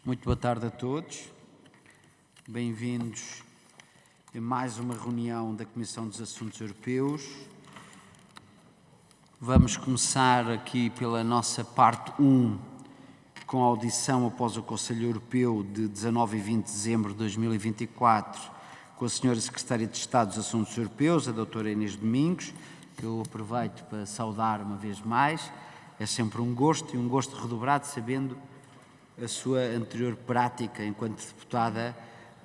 Muito boa tarde a todos. Bem-vindos a mais uma reunião da Comissão dos Assuntos Europeus. Vamos começar aqui pela nossa parte 1, com a audição após o Conselho Europeu de 19 e 20 de dezembro de 2024, com a Sra. Secretária de Estado dos Assuntos Europeus, a Dra. Inês Domingos, que eu aproveito para saudar uma vez mais. É sempre um gosto redobrado, sabendo a sua anterior prática enquanto deputada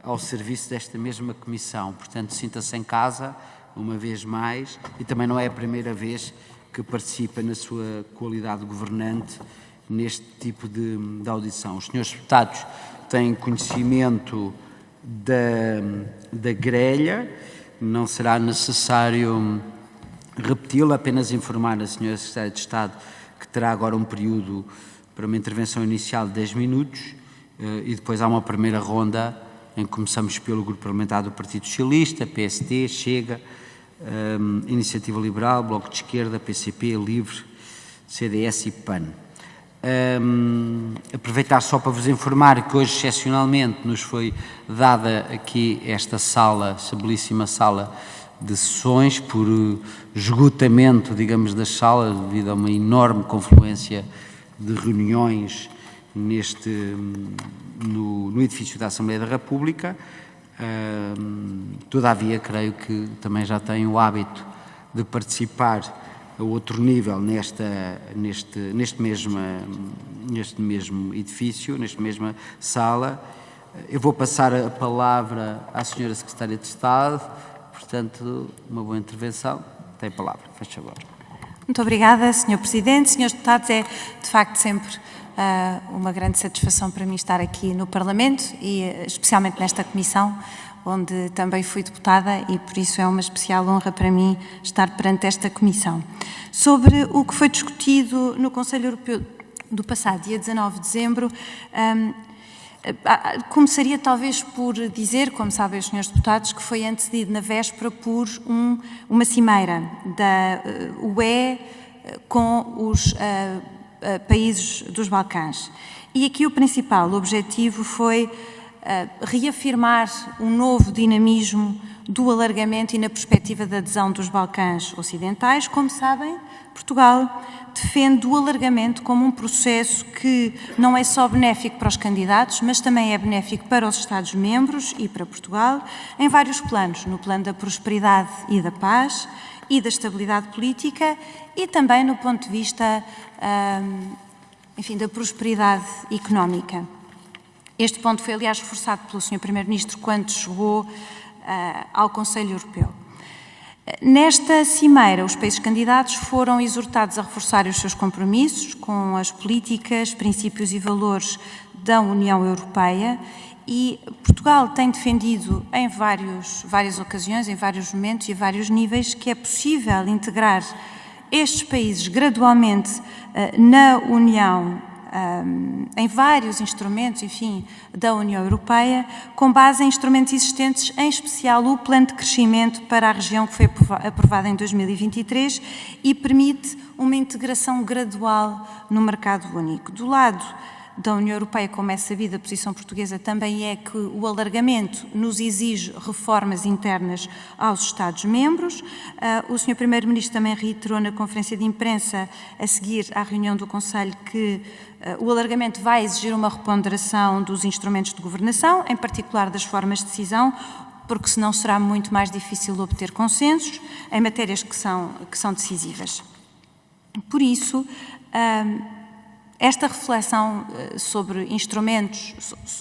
ao serviço desta mesma comissão. Portanto, sinta-se em casa, uma vez mais, e também não é a primeira vez que participa na sua qualidade de governante neste tipo de audição. Os senhores deputados têm conhecimento da grelha, não será necessário repeti-la, apenas informar a senhora Secretária de Estado que terá agora um período para uma intervenção inicial de 10 minutos e depois há uma primeira ronda em que começamos pelo Grupo Parlamentar do Partido Socialista, PSD, Chega, Iniciativa Liberal, Bloco de Esquerda, PCP, Livre, CDS e PAN. Aproveitar só para vos informar que hoje, excepcionalmente, nos foi dada aqui esta sala, esta belíssima sala de sessões, por esgotamento, digamos, das salas, devido a uma enorme confluência de reuniões no edifício da Assembleia da República. Todavia, creio que também já tenho o hábito de participar a outro nível neste mesmo edifício, nesta mesma sala. Eu vou passar a palavra à Sra. Secretária de Estado, portanto, uma boa intervenção. Tem a palavra, faz favor. Muito obrigada, Sr. Presidente. Senhores deputados, é de facto sempre uma grande satisfação para mim estar aqui no Parlamento e especialmente nesta comissão, onde também fui deputada e por isso é uma especial honra para mim estar perante esta comissão. Sobre o que foi discutido no Conselho Europeu do passado dia 19 de dezembro, começaria talvez por dizer, como sabem os senhores deputados, que foi antecedido na véspera por uma cimeira da UE com os países dos Balcãs. E aqui o principal objetivo foi reafirmar um novo dinamismo do alargamento e na perspectiva da adesão dos Balcãs Ocidentais. Como sabem, Portugal defende o alargamento como um processo que não é só benéfico para os candidatos, mas também é benéfico para os Estados-membros e para Portugal, em vários planos, no plano da prosperidade e da paz e da estabilidade política e também no ponto de vista, da prosperidade económica. Este ponto foi, aliás, reforçado pelo Sr. Primeiro-Ministro quando chegou ao Conselho Europeu. Nesta cimeira, os países candidatos foram exortados a reforçar os seus compromissos com as políticas, princípios e valores da União Europeia e Portugal tem defendido em várias ocasiões, em vários momentos e a vários níveis que é possível integrar estes países gradualmente na União em vários instrumentos, da União Europeia, com base em instrumentos existentes, em especial o Plano de Crescimento para a região que foi aprovado em 2023 e permite uma integração gradual no mercado único. Do lado da União Europeia, como é sabido, a posição portuguesa também é que o alargamento nos exige reformas internas aos Estados-membros. O Sr. Primeiro-Ministro também reiterou na conferência de imprensa a seguir à reunião do Conselho que o alargamento vai exigir uma reponderação dos instrumentos de governação, em particular das formas de decisão, porque senão será muito mais difícil obter consensos em matérias que são decisivas. Por isso, esta reflexão sobre instrumentos,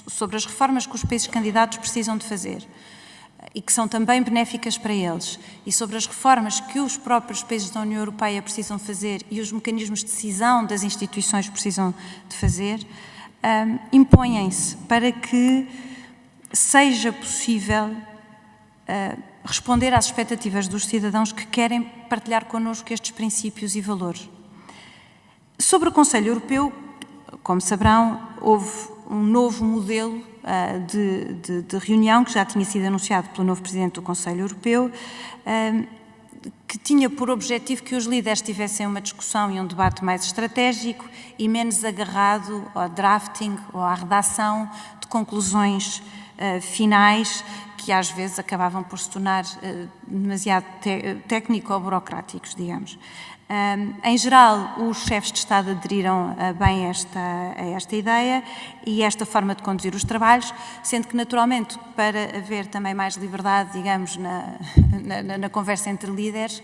sobre as reformas que os países candidatos precisam de fazer e que são também benéficas para eles, e sobre as reformas que os próprios países da União Europeia precisam fazer e os mecanismos de decisão das instituições precisam de fazer, impõem-se para que seja possível responder às expectativas dos cidadãos que querem partilhar connosco estes princípios e valores. Sobre o Conselho Europeu, como saberão, houve um novo modelo de reunião que já tinha sido anunciado pelo novo Presidente do Conselho Europeu, que tinha por objetivo que os líderes tivessem uma discussão e um debate mais estratégico e menos agarrado ao drafting ou à redação de conclusões finais que às vezes acabavam por se tornar demasiado técnico ou burocráticos, digamos. Em geral, os chefes de Estado aderiram bem a esta ideia e esta forma de conduzir os trabalhos, sendo que, naturalmente, para haver também mais liberdade, digamos, na conversa entre líderes,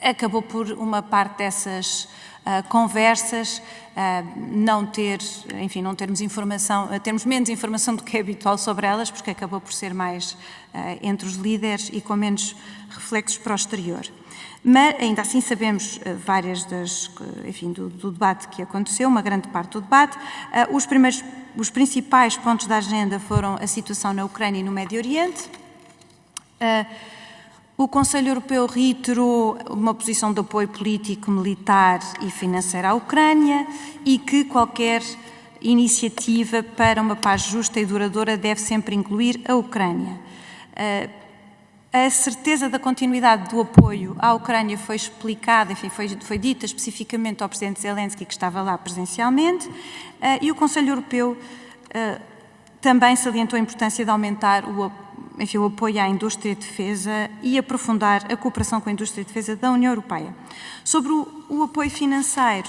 acabou por uma parte dessas conversas não termos informação, termos menos informação do que é habitual sobre elas, porque acabou por ser mais entre os líderes e com menos reflexos para o exterior. Mas, ainda assim, sabemos várias do debate que aconteceu, uma grande parte do debate. Os principais pontos da agenda foram a situação na Ucrânia e no Médio Oriente. O Conselho Europeu reiterou uma posição de apoio político, militar e financeiro à Ucrânia e que qualquer iniciativa para uma paz justa e duradoura deve sempre incluir a Ucrânia. A certeza da continuidade do apoio à Ucrânia foi explicada, foi dita especificamente ao Presidente Zelensky, que estava lá presencialmente, e o Conselho Europeu também salientou a importância de aumentar o apoio à indústria de defesa e aprofundar a cooperação com a indústria de defesa da União Europeia. Sobre o apoio financeiro,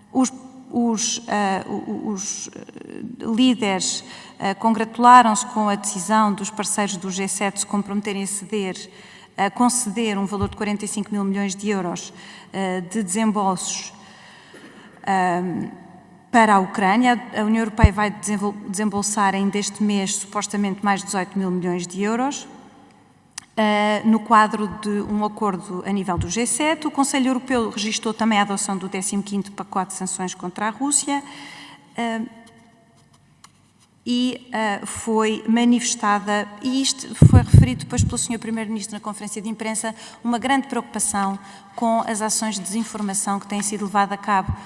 os líderes congratularam-se com a decisão dos parceiros do G7 se comprometerem a conceder um valor de 45 mil milhões de euros de desembolsos para a Ucrânia. A União Europeia vai desembolsar ainda este mês, supostamente, mais de 18 mil milhões de euros. No quadro de um acordo a nível do G7, o Conselho Europeu registrou também a adoção do 15º pacote de sanções contra a Rússia e foi manifestada, e isto foi referido depois pelo Sr. Primeiro-Ministro na conferência de imprensa, uma grande preocupação com as ações de desinformação que têm sido levadas a cabo,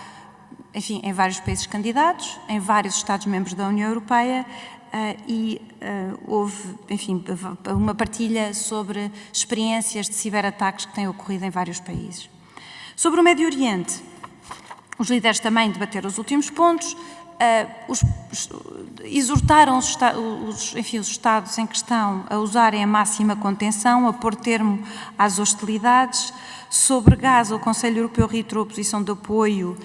enfim, em vários países candidatos, em vários Estados-membros da União Europeia, e houve, enfim, uma partilha sobre experiências de ciberataques que têm ocorrido em vários países. Sobre o Médio Oriente, os líderes também debateram os últimos pontos, exortaram os Estados em questão a usarem a máxima contenção, a pôr termo às hostilidades. Sobre Gaza, o Conselho Europeu reiterou a posição de apoio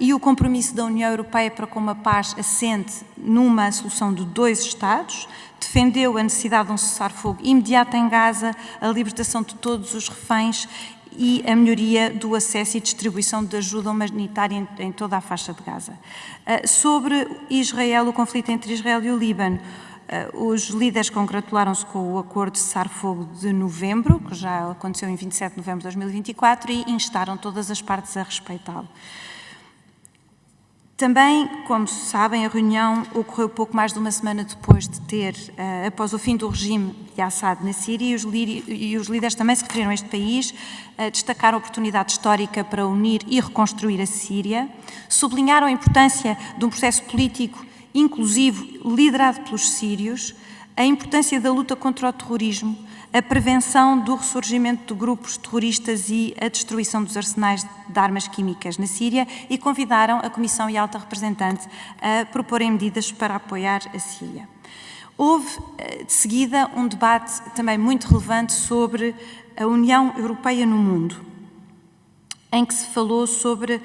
e o compromisso da União Europeia para com uma paz assente numa solução de 2 Estados, defendeu a necessidade de um cessar-fogo imediato em Gaza, a libertação de todos os reféns e a melhoria do acesso e distribuição de ajuda humanitária em toda a faixa de Gaza. Sobre Israel, o conflito entre Israel e o Líbano, os líderes congratularam-se com o acordo de cessar-fogo de novembro, que já aconteceu em 27 de novembro de 2024, e instaram todas as partes a respeitá-lo. Também, como sabem, a reunião ocorreu pouco mais de uma semana depois de após o fim do regime de Assad na Síria, e os líderes também se referiram a este país, destacaram a oportunidade histórica para unir e reconstruir a Síria, sublinharam a importância de um processo político inclusivo liderado pelos sírios, a importância da luta contra o terrorismo, a prevenção do ressurgimento de grupos terroristas e a destruição dos arsenais de armas químicas na Síria, e convidaram a Comissão e a Alta Representante a proporem medidas para apoiar a Síria. Houve, de seguida, um debate também muito relevante sobre a União Europeia no mundo, em que se falou sobre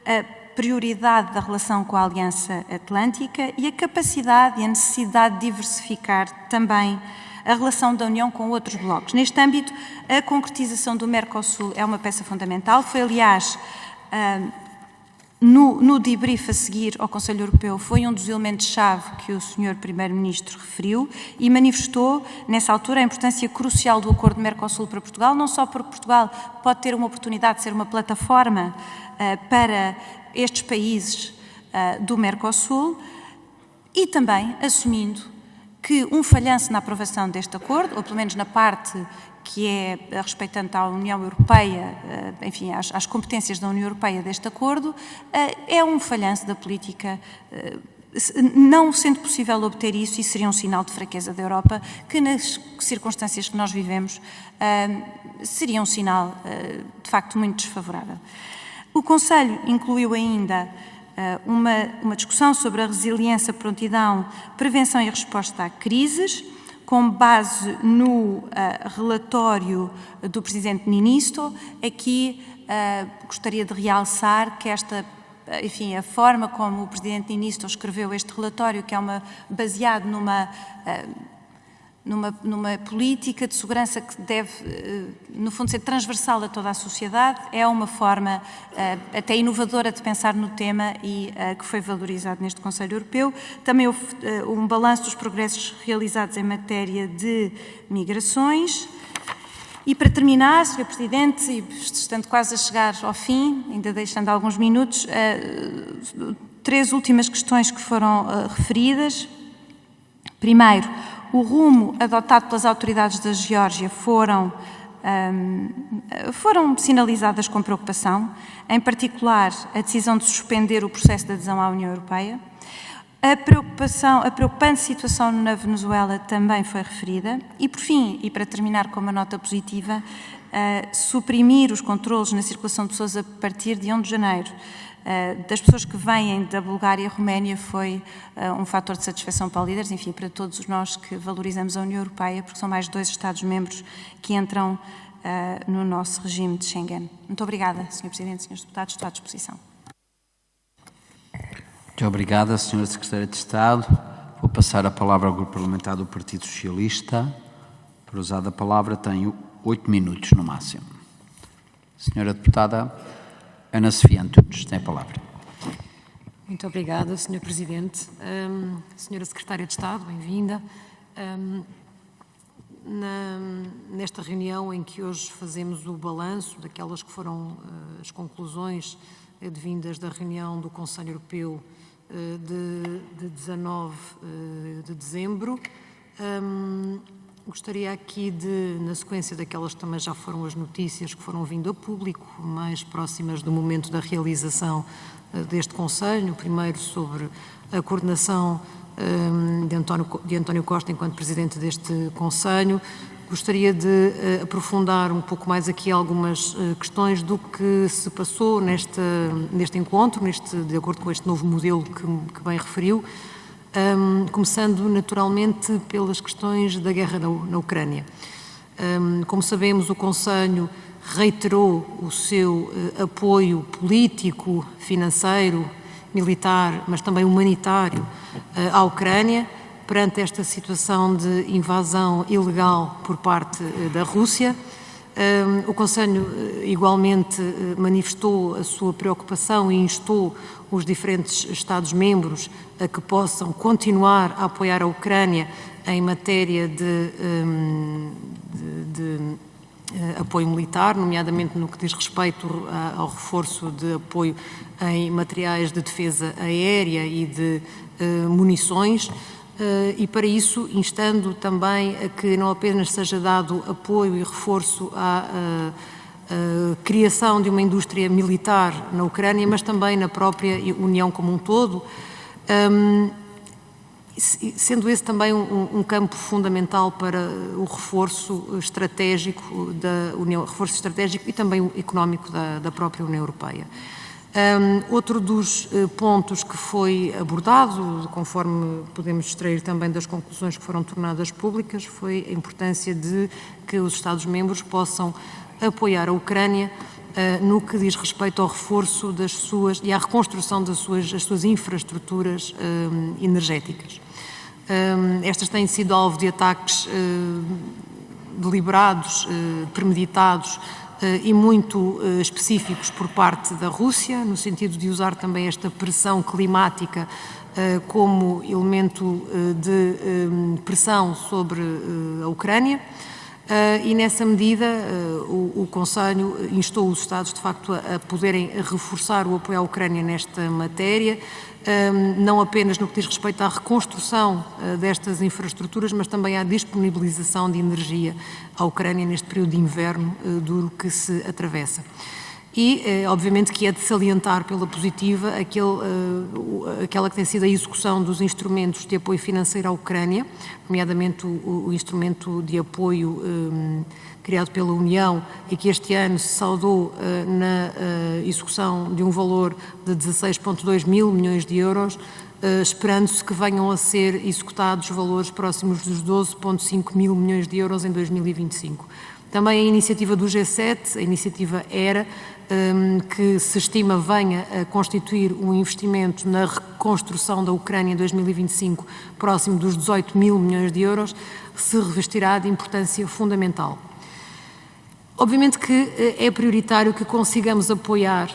a prioridade da relação com a Aliança Atlântica e a capacidade e a necessidade de diversificar também a relação da União com outros blocos. Neste âmbito, a concretização do Mercosul é uma peça fundamental. Foi, aliás, no debrief a seguir ao Conselho Europeu, foi um dos elementos-chave que o Sr. Primeiro-Ministro referiu e manifestou, nessa altura, a importância crucial do acordo Mercosul para Portugal, não só porque Portugal pode ter uma oportunidade de ser uma plataforma para estes países do Mercosul, e também assumindo que um falhanço na aprovação deste acordo, ou pelo menos na parte que é respeitante à União Europeia, enfim, às competências da União Europeia deste acordo, é um falhanço da política não sendo possível obter isso, isso seria um sinal de fraqueza da Europa, que nas circunstâncias que nós vivemos seria um sinal de facto muito desfavorável. O Conselho incluiu ainda uma discussão sobre a resiliência, prontidão, prevenção e resposta a crises, com base no relatório do Presidente Niinistö. Aqui gostaria de realçar que enfim, a forma como o Presidente Niinistö escreveu este relatório, que é baseado numa política de segurança que deve, no fundo, ser transversal a toda a sociedade, é uma forma até inovadora de pensar no tema e que foi valorizado neste Conselho Europeu. Também houve um balanço dos progressos realizados em matéria de migrações. E para terminar, Sr. Presidente, e estando quase a chegar ao fim, ainda deixando alguns minutos, 3 últimas questões que foram referidas. Primeiro, o rumo adotado pelas autoridades da Geórgia foram sinalizadas com preocupação, em particular a decisão de suspender o processo de adesão à União Europeia. A preocupante situação na Venezuela também foi referida e, por fim, e para terminar com uma nota positiva, suprimir os controlos na circulação de pessoas a partir de 1 de janeiro das pessoas que vêm da Bulgária e Roménia foi um fator de satisfação para os líderes, enfim, para todos nós que valorizamos a União Europeia, porque são mais 2 Estados-membros que entram no nosso regime de Schengen. Muito obrigada, Sr. Presidente, Srs. Deputados, estou à disposição. Muito obrigada, Sra. Secretária de Estado. Vou passar a palavra ao Grupo Parlamentar do Partido Socialista. Para usar a palavra, tenho 8 minutos no máximo. Senhora Deputada Ana Sofia Antunes, tem a palavra. Muito obrigada, Sr. Presidente. Senhora Secretária de Estado, bem-vinda. Nesta reunião em que hoje fazemos o balanço daquelas que foram as conclusões advindas da reunião do Conselho Europeu de 19 de dezembro, gostaria aqui na sequência daquelas que também já foram as notícias que foram vindo a público, mais próximas do momento da realização deste Conselho, primeiro sobre a coordenação de António Costa enquanto Presidente deste Conselho. Gostaria de aprofundar um pouco mais aqui algumas questões do que se passou neste encontro, de acordo com este novo modelo que bem referiu, começando naturalmente pelas questões da guerra na Ucrânia. Como sabemos, o Conselho reiterou o seu apoio político, financeiro, militar, mas também humanitário à Ucrânia, perante esta situação de invasão ilegal por parte da Rússia. O Conselho igualmente manifestou a sua preocupação e instou os diferentes Estados-membros a que possam continuar a apoiar a Ucrânia em matéria de apoio militar, nomeadamente no que diz respeito ao reforço de apoio em materiais de defesa aérea e de munições. E para isso instando também a que não apenas seja dado apoio e reforço à criação de uma indústria militar na Ucrânia, mas também na própria União como um todo, sendo esse também um campo fundamental para o reforço estratégico da União, reforço estratégico e também económico da própria União Europeia. Outro dos pontos que foi abordado, conforme podemos extrair também das conclusões que foram tornadas públicas, foi a importância de que os Estados-membros possam apoiar a Ucrânia no que diz respeito ao reforço das suas e à reconstrução das suas infraestruturas energéticas. Estas têm sido alvo de ataques deliberados, premeditados, e muito específicos por parte da Rússia, no sentido de usar também esta pressão climática como elemento de pressão sobre a Ucrânia. E nessa medida o Conselho instou os Estados de facto a poderem reforçar o apoio à Ucrânia nesta matéria, não apenas no que diz respeito à reconstrução destas infraestruturas, mas também à disponibilização de energia à Ucrânia neste período de inverno duro que se atravessa. E, obviamente, que é de salientar pela positiva aquela que tem sido a execução dos instrumentos de apoio financeiro à Ucrânia, nomeadamente o instrumento de apoio criado pela União e que este ano se saldou na execução de um valor de 16,2 mil milhões de euros, esperando-se que venham a ser executados valores próximos dos 12,5 mil milhões de euros em 2025. Também a iniciativa do G7, a iniciativa ERA, que se estima venha a constituir um investimento na reconstrução da Ucrânia em 2025 próximo dos 18 mil milhões de euros, se revestirá de importância fundamental. Obviamente que é prioritário que consigamos apoiar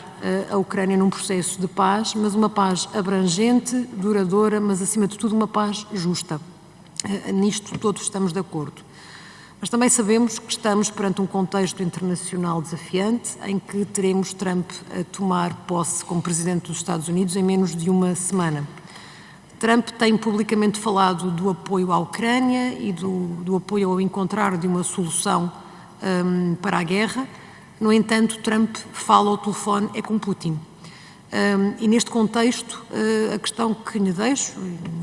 a Ucrânia num processo de paz, mas uma paz abrangente, duradoura, mas acima de tudo uma paz justa. Nisto todos estamos de acordo. Mas também sabemos que estamos perante um contexto internacional desafiante em que teremos Trump a tomar posse como Presidente dos Estados Unidos em menos de uma semana. Trump tem publicamente falado do apoio à Ucrânia e do apoio ao encontrar de uma solução para a guerra. No entanto, Trump fala ao telefone com Putin. E neste contexto, a questão que lhe deixo,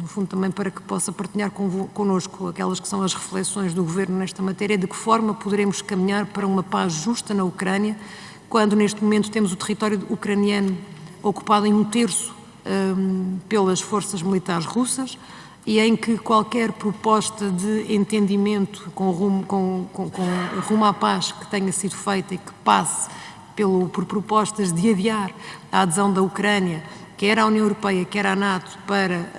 no fundo também para que possa partilhar connosco aquelas que são as reflexões do Governo nesta matéria, é de que forma poderemos caminhar para uma paz justa na Ucrânia, quando neste momento temos o território ucraniano ocupado em 1/3 pelas forças militares russas e em que qualquer proposta de entendimento com rumo à paz que tenha sido feita e que passe por propostas de adiar a adesão da Ucrânia, quer à União Europeia, quer à NATO, para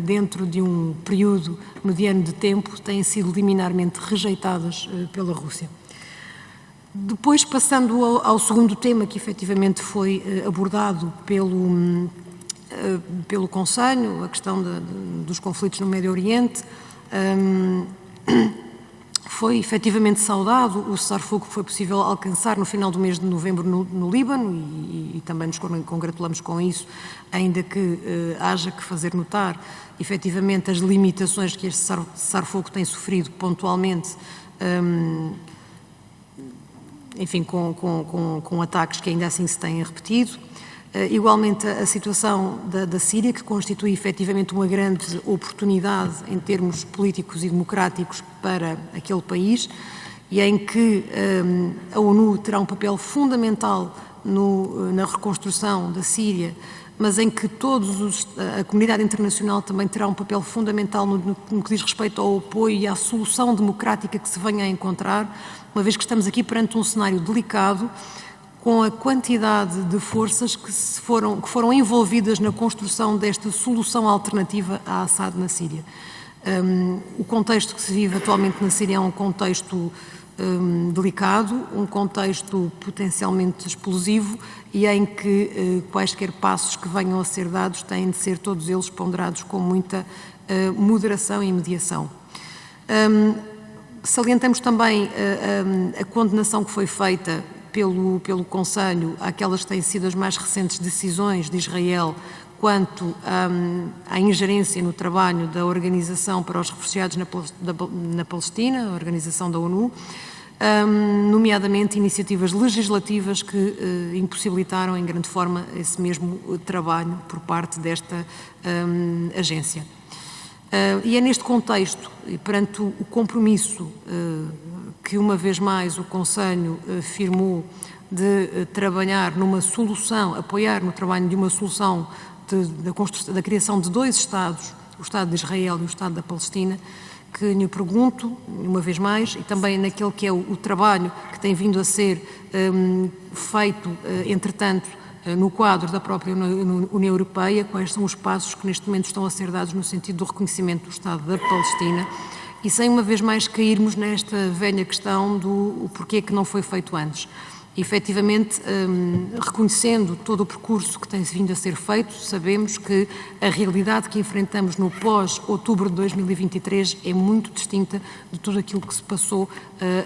dentro de um período mediano de tempo, têm sido liminarmente rejeitadas pela Rússia. Depois, passando ao segundo tema que efetivamente foi abordado pelo Conselho, a questão dos conflitos no Médio Oriente, foi efetivamente saudado o cessar-fogo que foi possível alcançar no final do mês de novembro no Líbano e também nos congratulamos com isso, ainda que haja que fazer notar efetivamente as limitações que este cessar-fogo tem sofrido pontualmente, enfim, com ataques que ainda assim se têm repetido. Igualmente a situação da Síria, que constitui efetivamente uma grande oportunidade em termos políticos e democráticos para aquele país e em que a ONU terá um papel fundamental na reconstrução da Síria, mas em que a comunidade internacional também terá um papel fundamental no que diz respeito ao apoio e à solução democrática que se venha a encontrar, uma vez que estamos aqui perante um cenário delicado, com a quantidade de forças que foram envolvidas na construção desta solução alternativa a Assad na Síria. O contexto que se vive atualmente na Síria é um contexto delicado, um contexto potencialmente explosivo e em que quaisquer passos que venham a ser dados têm de ser todos eles ponderados com muita moderação e mediação. Salientamos também a condenação que foi feita pelo Conselho àquelas que têm sido as mais recentes decisões de Israel quanto à ingerência no trabalho da Organização para os Refugiados na Palestina, a Organização da ONU, nomeadamente iniciativas legislativas que impossibilitaram em grande forma esse mesmo trabalho por parte desta agência. E é neste contexto, e perante o compromisso que uma vez mais o Conselho firmou de trabalhar numa solução, apoiar no trabalho de uma solução da criação de 2 Estados, o Estado de Israel e o Estado da Palestina, que lhe pergunto, uma vez mais, e também naquele que é o trabalho que tem vindo a ser feito, entretanto, no quadro da própria União Europeia, quais são os passos que neste momento estão a ser dados no sentido do reconhecimento do Estado da Palestina e sem uma vez mais cairmos nesta velha questão do porquê que não foi feito antes. E, efetivamente, reconhecendo todo o percurso que tem vindo a ser feito, sabemos que a realidade que enfrentamos no pós-outubro de 2023 é muito distinta de tudo aquilo que se passou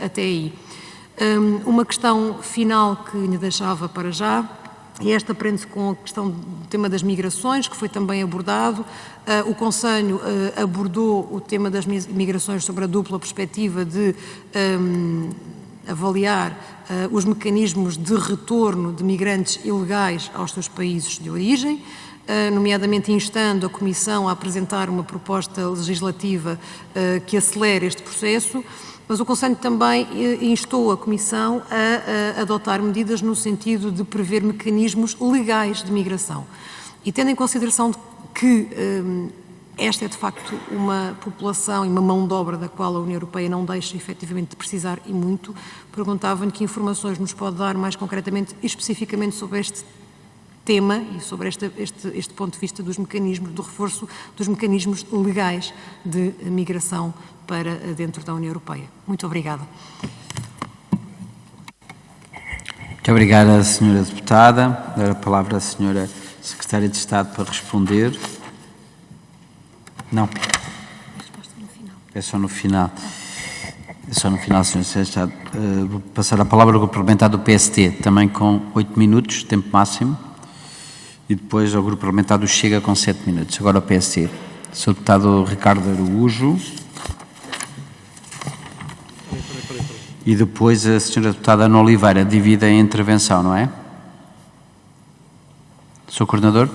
até aí. Uma questão final que lhe deixava para já, e esta prende-se com a questão do tema das migrações, que foi também abordado. O Conselho abordou o tema das migrações sobre a dupla perspectiva de avaliar os mecanismos de retorno de migrantes ilegais aos seus países de origem, nomeadamente instando a Comissão a apresentar uma proposta legislativa que acelere este processo, mas o Conselho também instou a Comissão a adotar medidas no sentido de prever mecanismos legais de migração. E tendo em consideração que esta é, de facto, uma população e uma mão de obra da qual a União Europeia não deixa, efetivamente, de precisar e muito, perguntava-lhe que informações nos pode dar mais concretamente e especificamente sobre este tema e sobre este ponto de vista dos mecanismos, do reforço dos mecanismos legais de migração para dentro da União Europeia. Muito obrigada. Muito obrigada, Sra. Deputada. Dar a palavra à Sra. Secretária de Estado para responder. Não. É só no final. É só no final, Sra. Secretária de Estado. Vou passar a palavra ao Grupo Parlamentar do PST, também com 8 minutos, tempo máximo, e depois ao Grupo Parlamentar do Chega com 7 minutos. Agora o PST. Sr. Deputado Ricardo Araújo. E depois a Sra. Deputada Ana Oliveira. Divide a intervenção, não é? Sr. Coordenador,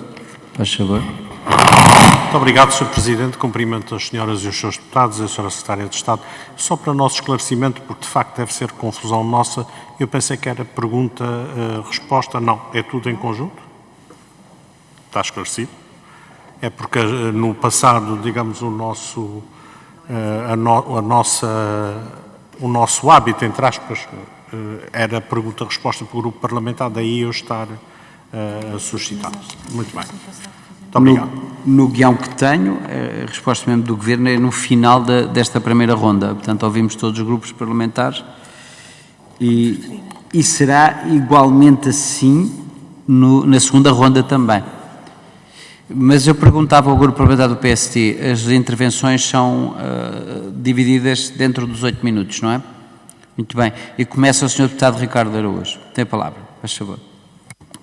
faz favor. Muito obrigado, Sr. Presidente. Cumprimento as senhoras e os senhores deputados e a Sra. Secretária de Estado. Só para nosso esclarecimento, porque de facto deve ser confusão nossa, eu pensei que era pergunta-resposta. Não, é tudo em conjunto? Está esclarecido? É porque no passado, digamos, o nosso hábito, entre aspas, era pergunta-resposta para o Grupo Parlamentar, daí eu estar a suscitar. Muito bem. Muito obrigado. No guião que tenho, a resposta mesmo do Governo é no final desta primeira ronda. Portanto, ouvimos todos os grupos parlamentares e será igualmente assim na segunda ronda também. Mas eu perguntava ao Grupo Parlamentar do PST, as intervenções são divididas dentro dos 8 minutos, não é? Muito bem. E começa o Sr. Deputado Ricardo Araújo. Tem a palavra, faz favor.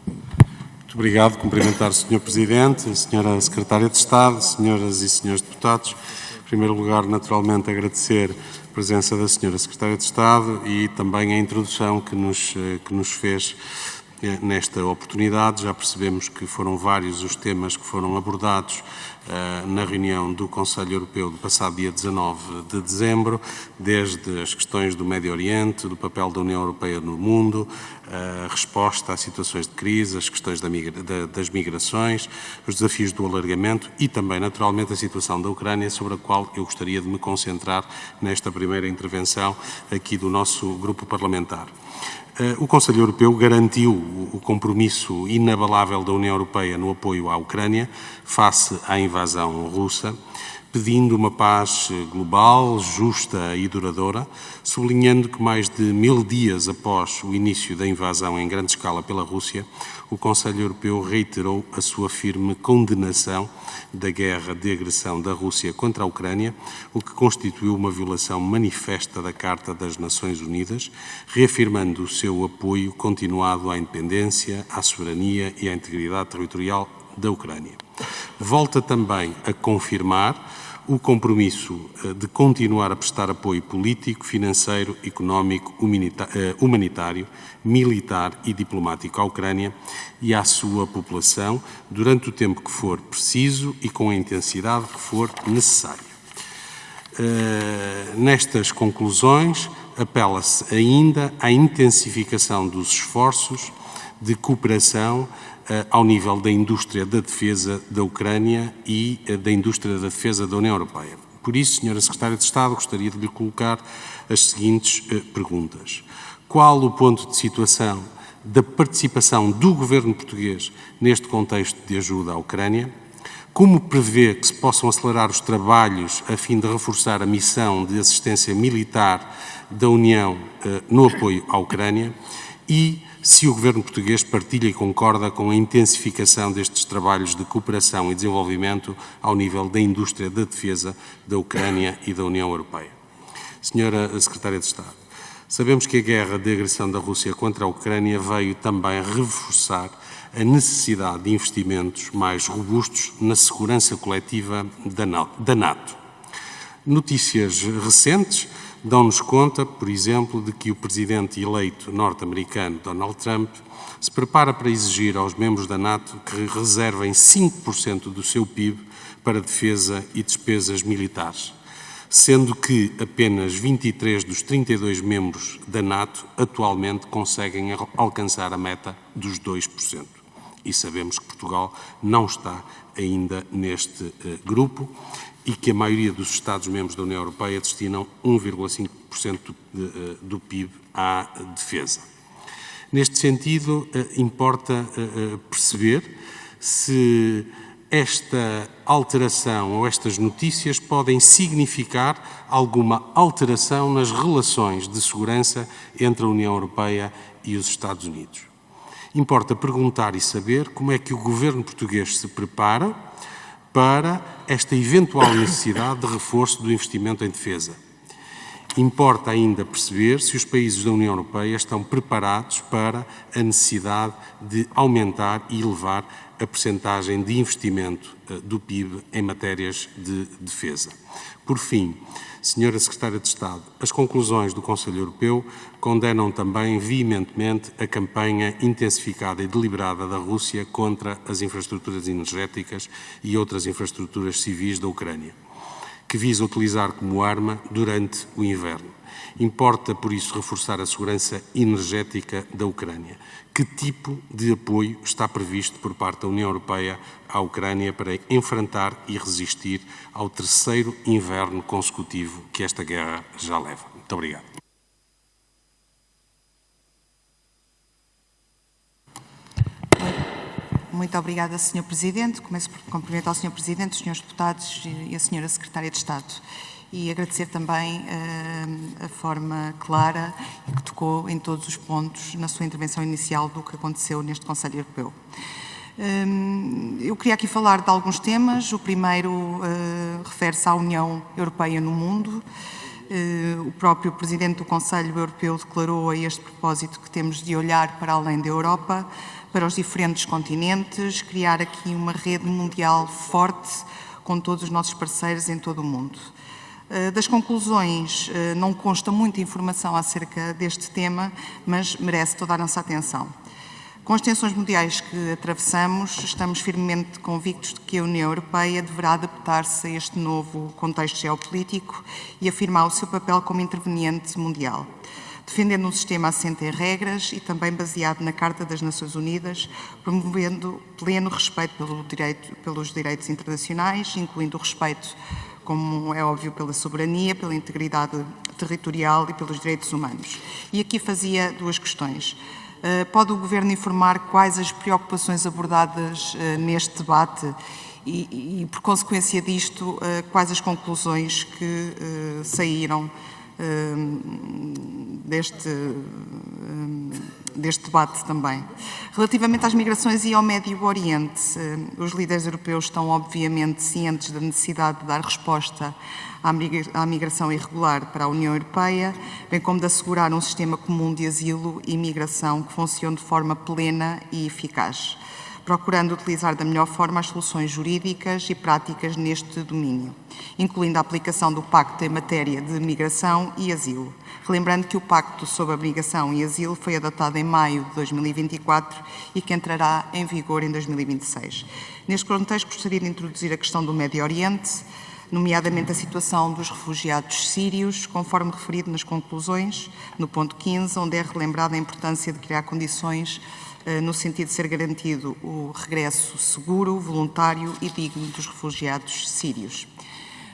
Muito obrigado. Cumprimentar o Sr. Presidente, a Sra. Secretária de Estado, senhoras e senhores deputados. Em primeiro lugar, naturalmente, agradecer a presença da Sra. Secretária de Estado e também a introdução que nos fez nesta oportunidade. Já percebemos que foram vários os temas que foram abordados na reunião do Conselho Europeu do passado dia 19 de dezembro, desde as questões do Médio Oriente, do papel da União Europeia no mundo, a resposta às situações de crise, as questões das migrações, os desafios do alargamento e também, naturalmente, a situação da Ucrânia, sobre a qual eu gostaria de me concentrar nesta primeira intervenção aqui do nosso grupo parlamentar. O Conselho Europeu garantiu o compromisso inabalável da União Europeia no apoio à Ucrânia face à invasão russa, pedindo uma paz global, justa e duradoura, sublinhando que mais de 1000 dias após o início da invasão em grande escala pela Rússia, o Conselho Europeu reiterou a sua firme condenação da guerra de agressão da Rússia contra a Ucrânia, o que constituiu uma violação manifesta da Carta das Nações Unidas, reafirmando o seu apoio continuado à independência, à soberania e à integridade territorial da Ucrânia. Volta também a confirmar o compromisso de continuar a prestar apoio político, financeiro, económico, humanitário, militar e diplomático à Ucrânia e à sua população durante o tempo que for preciso e com a intensidade que for necessária. Nestas conclusões, apela-se ainda à intensificação dos esforços de cooperação ao nível da indústria da defesa da Ucrânia e da indústria da defesa da União Europeia. Por isso, Sra. Secretária de Estado, gostaria de lhe colocar as seguintes perguntas. Qual o ponto de situação da participação do Governo português neste contexto de ajuda à Ucrânia? Como prevê que se possam acelerar os trabalhos a fim de reforçar a missão de assistência militar da União no apoio à Ucrânia? E se o Governo português partilha e concorda com a intensificação destes trabalhos de cooperação e desenvolvimento ao nível da indústria da defesa da Ucrânia e da União Europeia. Senhora Secretária de Estado, sabemos que a guerra de agressão da Rússia contra a Ucrânia veio também reforçar a necessidade de investimentos mais robustos na segurança coletiva da NATO. Notícias recentes dão-nos conta, por exemplo, de que o presidente eleito norte-americano Donald Trump se prepara para exigir aos membros da NATO que reservem 5% do seu PIB para defesa e despesas militares, sendo que apenas 23 dos 32 membros da NATO atualmente conseguem alcançar a meta dos 2%. E sabemos que Portugal não está ainda neste grupo e que a maioria dos Estados-membros da União Europeia destinam 1,5% do PIB à defesa. Neste sentido, importa perceber se esta alteração ou estas notícias podem significar alguma alteração nas relações de segurança entre a União Europeia e os Estados Unidos. Importa perguntar e saber como é que o governo português se prepara para esta eventual necessidade de reforço do investimento em defesa. Importa ainda perceber se os países da União Europeia estão preparados para a necessidade de aumentar e elevar a percentagem de investimento do PIB em matérias de defesa. Por fim, Senhora Secretária de Estado, as conclusões do Conselho Europeu condenam também veementemente a campanha intensificada e deliberada da Rússia contra as infraestruturas energéticas e outras infraestruturas civis da Ucrânia, que visa utilizar como arma durante o inverno. Importa, por isso, reforçar a segurança energética da Ucrânia. Que tipo de apoio está previsto por parte da União Europeia à Ucrânia para enfrentar e resistir ao terceiro inverno consecutivo que esta guerra já leva? Muito obrigado. Muito obrigada, Sr. Presidente. Começo por cumprimentar o Sr. Presidente, os Srs. Deputados e a Sra. Secretária de Estado. E agradecer também a forma clara e que tocou em todos os pontos na sua intervenção inicial do que aconteceu neste Conselho Europeu. Eu queria aqui falar de alguns temas. O primeiro refere-se à União Europeia no mundo. O próprio Presidente do Conselho Europeu declarou a este propósito que temos de olhar para além da Europa, para os diferentes continentes, criar aqui uma rede mundial forte com todos os nossos parceiros em todo o mundo. Das conclusões não consta muita informação acerca deste tema, mas merece toda a nossa atenção. Com as tensões mundiais que atravessamos, estamos firmemente convictos de que a União Europeia deverá adaptar-se a este novo contexto geopolítico e afirmar o seu papel como interveniente mundial, defendendo um sistema assente em regras e também baseado na Carta das Nações Unidas, promovendo pleno respeito pelos direitos internacionais, incluindo o respeito, como é óbvio, pela soberania, pela integridade territorial e pelos direitos humanos. E aqui fazia duas questões. Pode o Governo informar quais as preocupações abordadas neste debate e, por consequência disto, quais as conclusões que saíram deste debate também. Relativamente às migrações e ao Médio Oriente, os líderes europeus estão obviamente cientes da necessidade de dar resposta à migração irregular para a União Europeia, bem como de assegurar um sistema comum de asilo e migração que funcione de forma plena e eficaz, procurando utilizar da melhor forma as soluções jurídicas e práticas neste domínio, incluindo a aplicação do Pacto em matéria de migração e asilo. Relembrando que o Pacto sobre a Migração e Asilo foi adotado em maio de 2024 e que entrará em vigor em 2026. Neste contexto, gostaria de introduzir a questão do Médio Oriente, nomeadamente a situação dos refugiados sírios, conforme referido nas conclusões, no ponto 15, onde é relembrada a importância de criar condições no sentido de ser garantido o regresso seguro, voluntário e digno dos refugiados sírios.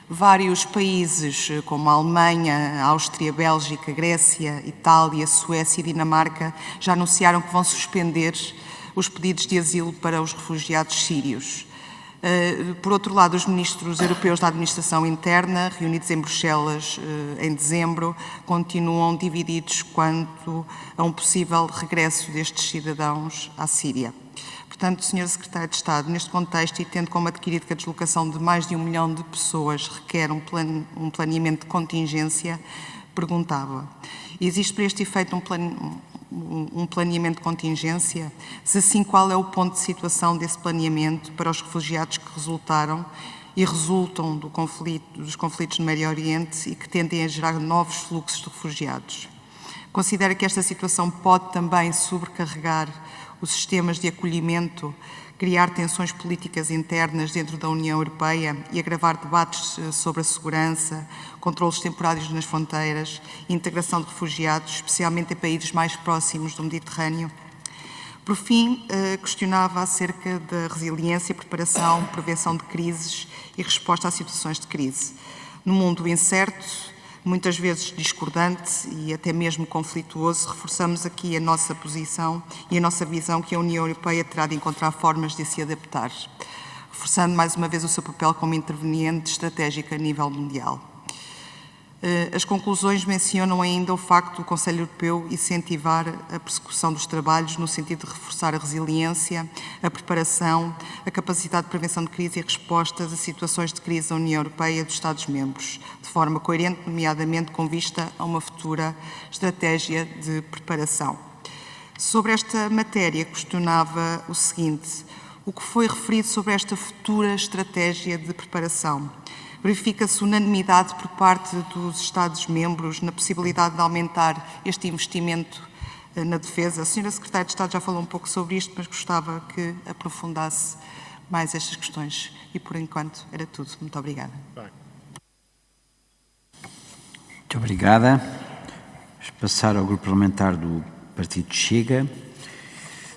Vários países, como a Alemanha, a Áustria, a Bélgica, a Grécia, a Itália, a Suécia e a Dinamarca, já anunciaram que vão suspender os pedidos de asilo para os refugiados sírios. Por outro lado, os ministros europeus da administração interna, reunidos em Bruxelas em dezembro, continuam divididos quanto a um possível regresso destes cidadãos à Síria. Portanto, Sr. Secretário de Estado, neste contexto e tendo como adquirido que a deslocação de mais de 1 milhão de pessoas requer um planeamento de contingência, perguntava: existe para este efeito um planeamento de contingência? Se sim, qual é o ponto de situação desse planeamento para os refugiados que resultaram e resultam dos conflitos no Médio Oriente e que tendem a gerar novos fluxos de refugiados. Considera que esta situação pode também sobrecarregar os sistemas de acolhimento, criar tensões políticas internas dentro da União Europeia e agravar debates sobre a segurança, controlos temporários nas fronteiras e integração de refugiados, especialmente em países mais próximos do Mediterrâneo. Por fim, questionava acerca da resiliência, preparação, prevenção de crises e resposta a situações de crise. No mundo incerto, muitas vezes discordante e até mesmo conflituoso, reforçamos aqui a nossa posição e a nossa visão que a União Europeia terá de encontrar formas de se adaptar, reforçando mais uma vez o seu papel como interveniente estratégico a nível mundial. As conclusões mencionam ainda o facto do Conselho Europeu incentivar a persecução dos trabalhos no sentido de reforçar a resiliência, a preparação, a capacidade de prevenção de crise e respostas a situações de crise da União Europeia e dos Estados-membros, de forma coerente, nomeadamente com vista a uma futura estratégia de preparação. Sobre esta matéria, questionava o seguinte: o que foi referido sobre esta futura estratégia de preparação? Verifica-se unanimidade por parte dos Estados-membros na possibilidade de aumentar este investimento na defesa? A Sra. Secretária de Estado já falou um pouco sobre isto, mas gostava que aprofundasse mais estas questões. E, por enquanto, era tudo. Muito obrigada. Muito obrigada. Vamos passar ao Grupo Parlamentar do Partido Chega.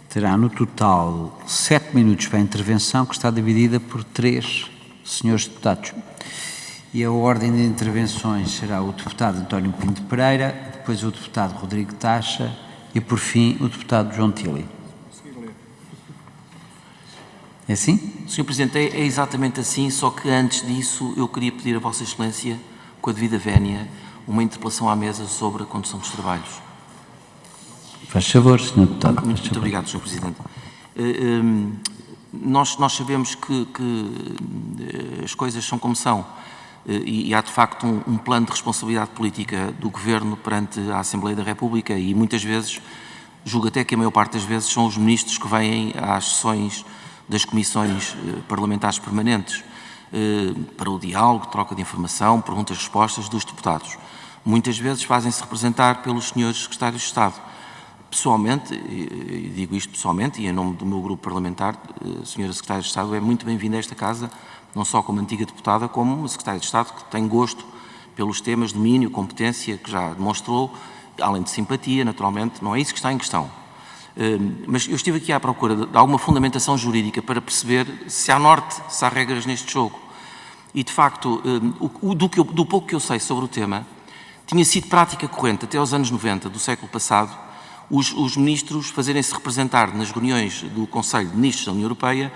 Terá, no total, 7 minutos para a intervenção, que está dividida por 3 senhores deputados. E a ordem de intervenções será o deputado António Pinto de Pereira, depois o deputado Rodrigo Taxa e, por fim, o deputado João Tili. É assim? Sr. Presidente, é exatamente assim, só que antes disso eu queria pedir a Vossa Excelência, com a devida vénia, uma interpelação à mesa sobre a condução dos trabalhos. Faz favor, Sr. Deputado. Muito obrigado, Sr. Presidente. Nós sabemos que as coisas são como são e há de facto um plano de responsabilidade política do Governo perante a Assembleia da República e muitas vezes, julgo até que a maior parte das vezes, são os ministros que vêm às sessões das comissões parlamentares permanentes para o diálogo, troca de informação, perguntas-respostas dos deputados. Muitas vezes fazem-se representar pelos senhores secretários de Estado. Pessoalmente, e digo isto pessoalmente e em nome do meu grupo parlamentar, Sra. Secretária de Estado é muito bem-vinda a esta casa, não só como antiga deputada, como uma Secretária de Estado que tem gosto pelos temas, domínio, competência, que já demonstrou, além de simpatia, naturalmente, não é isso que está em questão. Mas eu estive aqui à procura de alguma fundamentação jurídica para perceber se há norte, se há regras neste jogo. E, de facto, do pouco que eu sei sobre o tema, tinha sido prática corrente até aos anos 90 do século passado os ministros fazerem-se representar nas reuniões do Conselho de Ministros da União Europeia,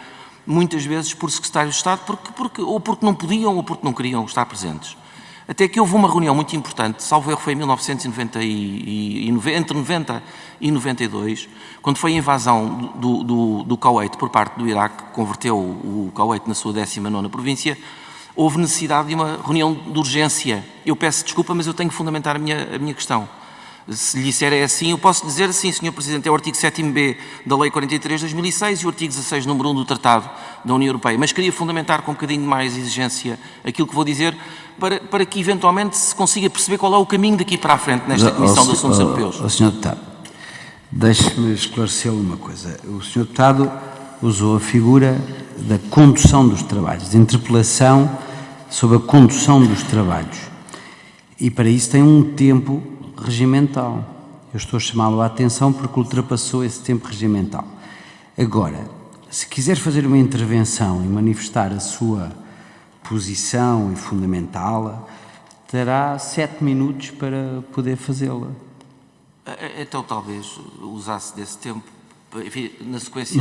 muitas vezes por secretários de Estado, ou porque não podiam ou porque não queriam estar presentes. Até que houve uma reunião muito importante, salvo erro foi em 1990 entre 90 e 92, quando foi a invasão do Kuwait por parte do Iraque, que converteu o Kuwait na sua 19ª província, houve necessidade de uma reunião de urgência. Eu peço desculpa, mas eu tenho que fundamentar a minha questão. Se lhe disser é assim, eu posso dizer assim, Sr. Presidente, é o artigo 7º-B da Lei 43 de 2006 e o artigo 16, número 1 do Tratado da União Europeia. Mas queria fundamentar com um bocadinho mais exigência aquilo que vou dizer, para que eventualmente se consiga perceber qual é o caminho daqui para a frente nesta Comissão de Assuntos Europeus. Sr. Deputado, deixe-me esclarecer uma coisa. O Sr. Deputado usou a figura da condução dos trabalhos, de interpelação sobre a condução dos trabalhos. E para isso tem um tempo regimental. Eu estou a chamá-lo à atenção porque ultrapassou esse tempo regimental. Agora, se quiser fazer uma intervenção e manifestar a sua posição e fundamentá-la, terá 7 minutos para poder fazê-la. Então talvez usasse desse tempo, enfim, na sequência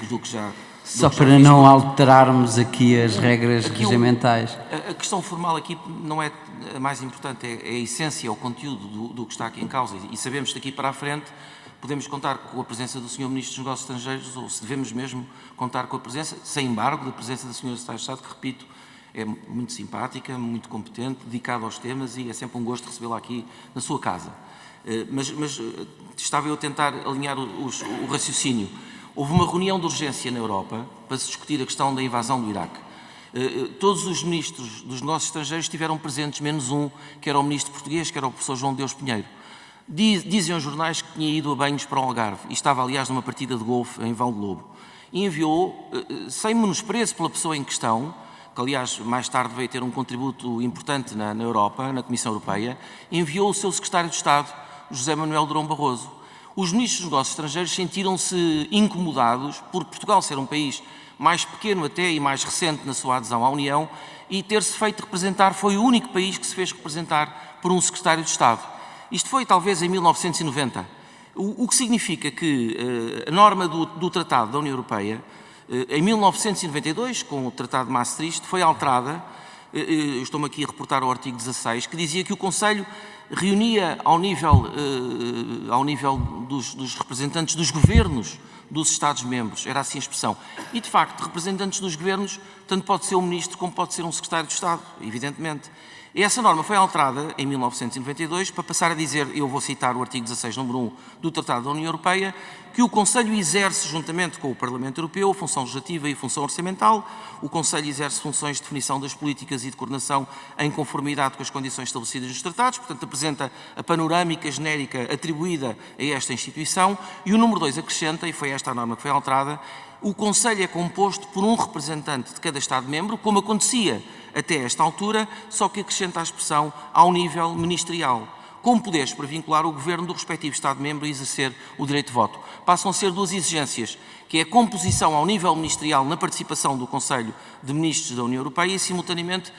do que já... Só para não alterarmos aqui as regras regimentais. A questão formal aqui não é a mais importante, é a essência, é o conteúdo do que está aqui em causa. E sabemos que daqui para a frente podemos contar com a presença do Sr. Ministro dos Negócios Estrangeiros, ou se devemos mesmo contar com a presença, sem embargo, da presença da Sra. Secretária de Estado, que, repito, é muito simpática, muito competente, dedicada aos temas e é sempre um gosto recebê-la aqui na sua casa. Mas estava eu a tentar alinhar o raciocínio. Houve uma reunião de urgência na Europa para se discutir a questão da invasão do Iraque. Todos os ministros dos negócios estrangeiros estiveram presentes, menos um, que era o ministro português, que era o professor João Deus Pinheiro. Dizem os jornais que tinha ido a banhos para o Algarve e estava, aliás, numa partida de golfe em Valdelobo. E enviou, sem menosprezo pela pessoa em questão, que aliás mais tarde veio ter um contributo importante na Europa, na Comissão Europeia, enviou o seu secretário de Estado, José Manuel Durão Barroso. Os ministros dos negócios estrangeiros sentiram-se incomodados por Portugal ser um país mais pequeno até e mais recente na sua adesão à União e ter-se feito representar, foi o único país que se fez representar por um secretário de Estado. Isto foi talvez em 1990, o que significa que a norma do Tratado da União Europeia, em 1992, com o Tratado de Maastricht, foi alterada, estou-me aqui a reportar ao artigo 16, que dizia que o Conselho reunia ao nível dos representantes dos governos dos Estados-membros, era assim a expressão. E, de facto, representantes dos governos, tanto pode ser um ministro como pode ser um secretário de Estado, evidentemente. E essa norma foi alterada em 1992 para passar a dizer, eu vou citar o artigo 16, número 1 do Tratado da União Europeia, que o Conselho exerce, juntamente com o Parlamento Europeu, a função legislativa e a função orçamental. O Conselho exerce funções de definição das políticas e de coordenação em conformidade com as condições estabelecidas nos tratados, portanto, apresenta a panorâmica genérica atribuída a esta instituição. E o número 2 acrescenta, e foi esta a norma que foi alterada, o Conselho é composto por um representante de cada Estado-membro, como acontecia até esta altura, só que acrescenta a expressão ao nível ministerial, com poderes para vincular o governo do respectivo Estado-membro e exercer o direito de voto. Passam a ser duas exigências, que é a composição ao nível ministerial na participação do Conselho de Ministros da União Europeia e, simultaneamente,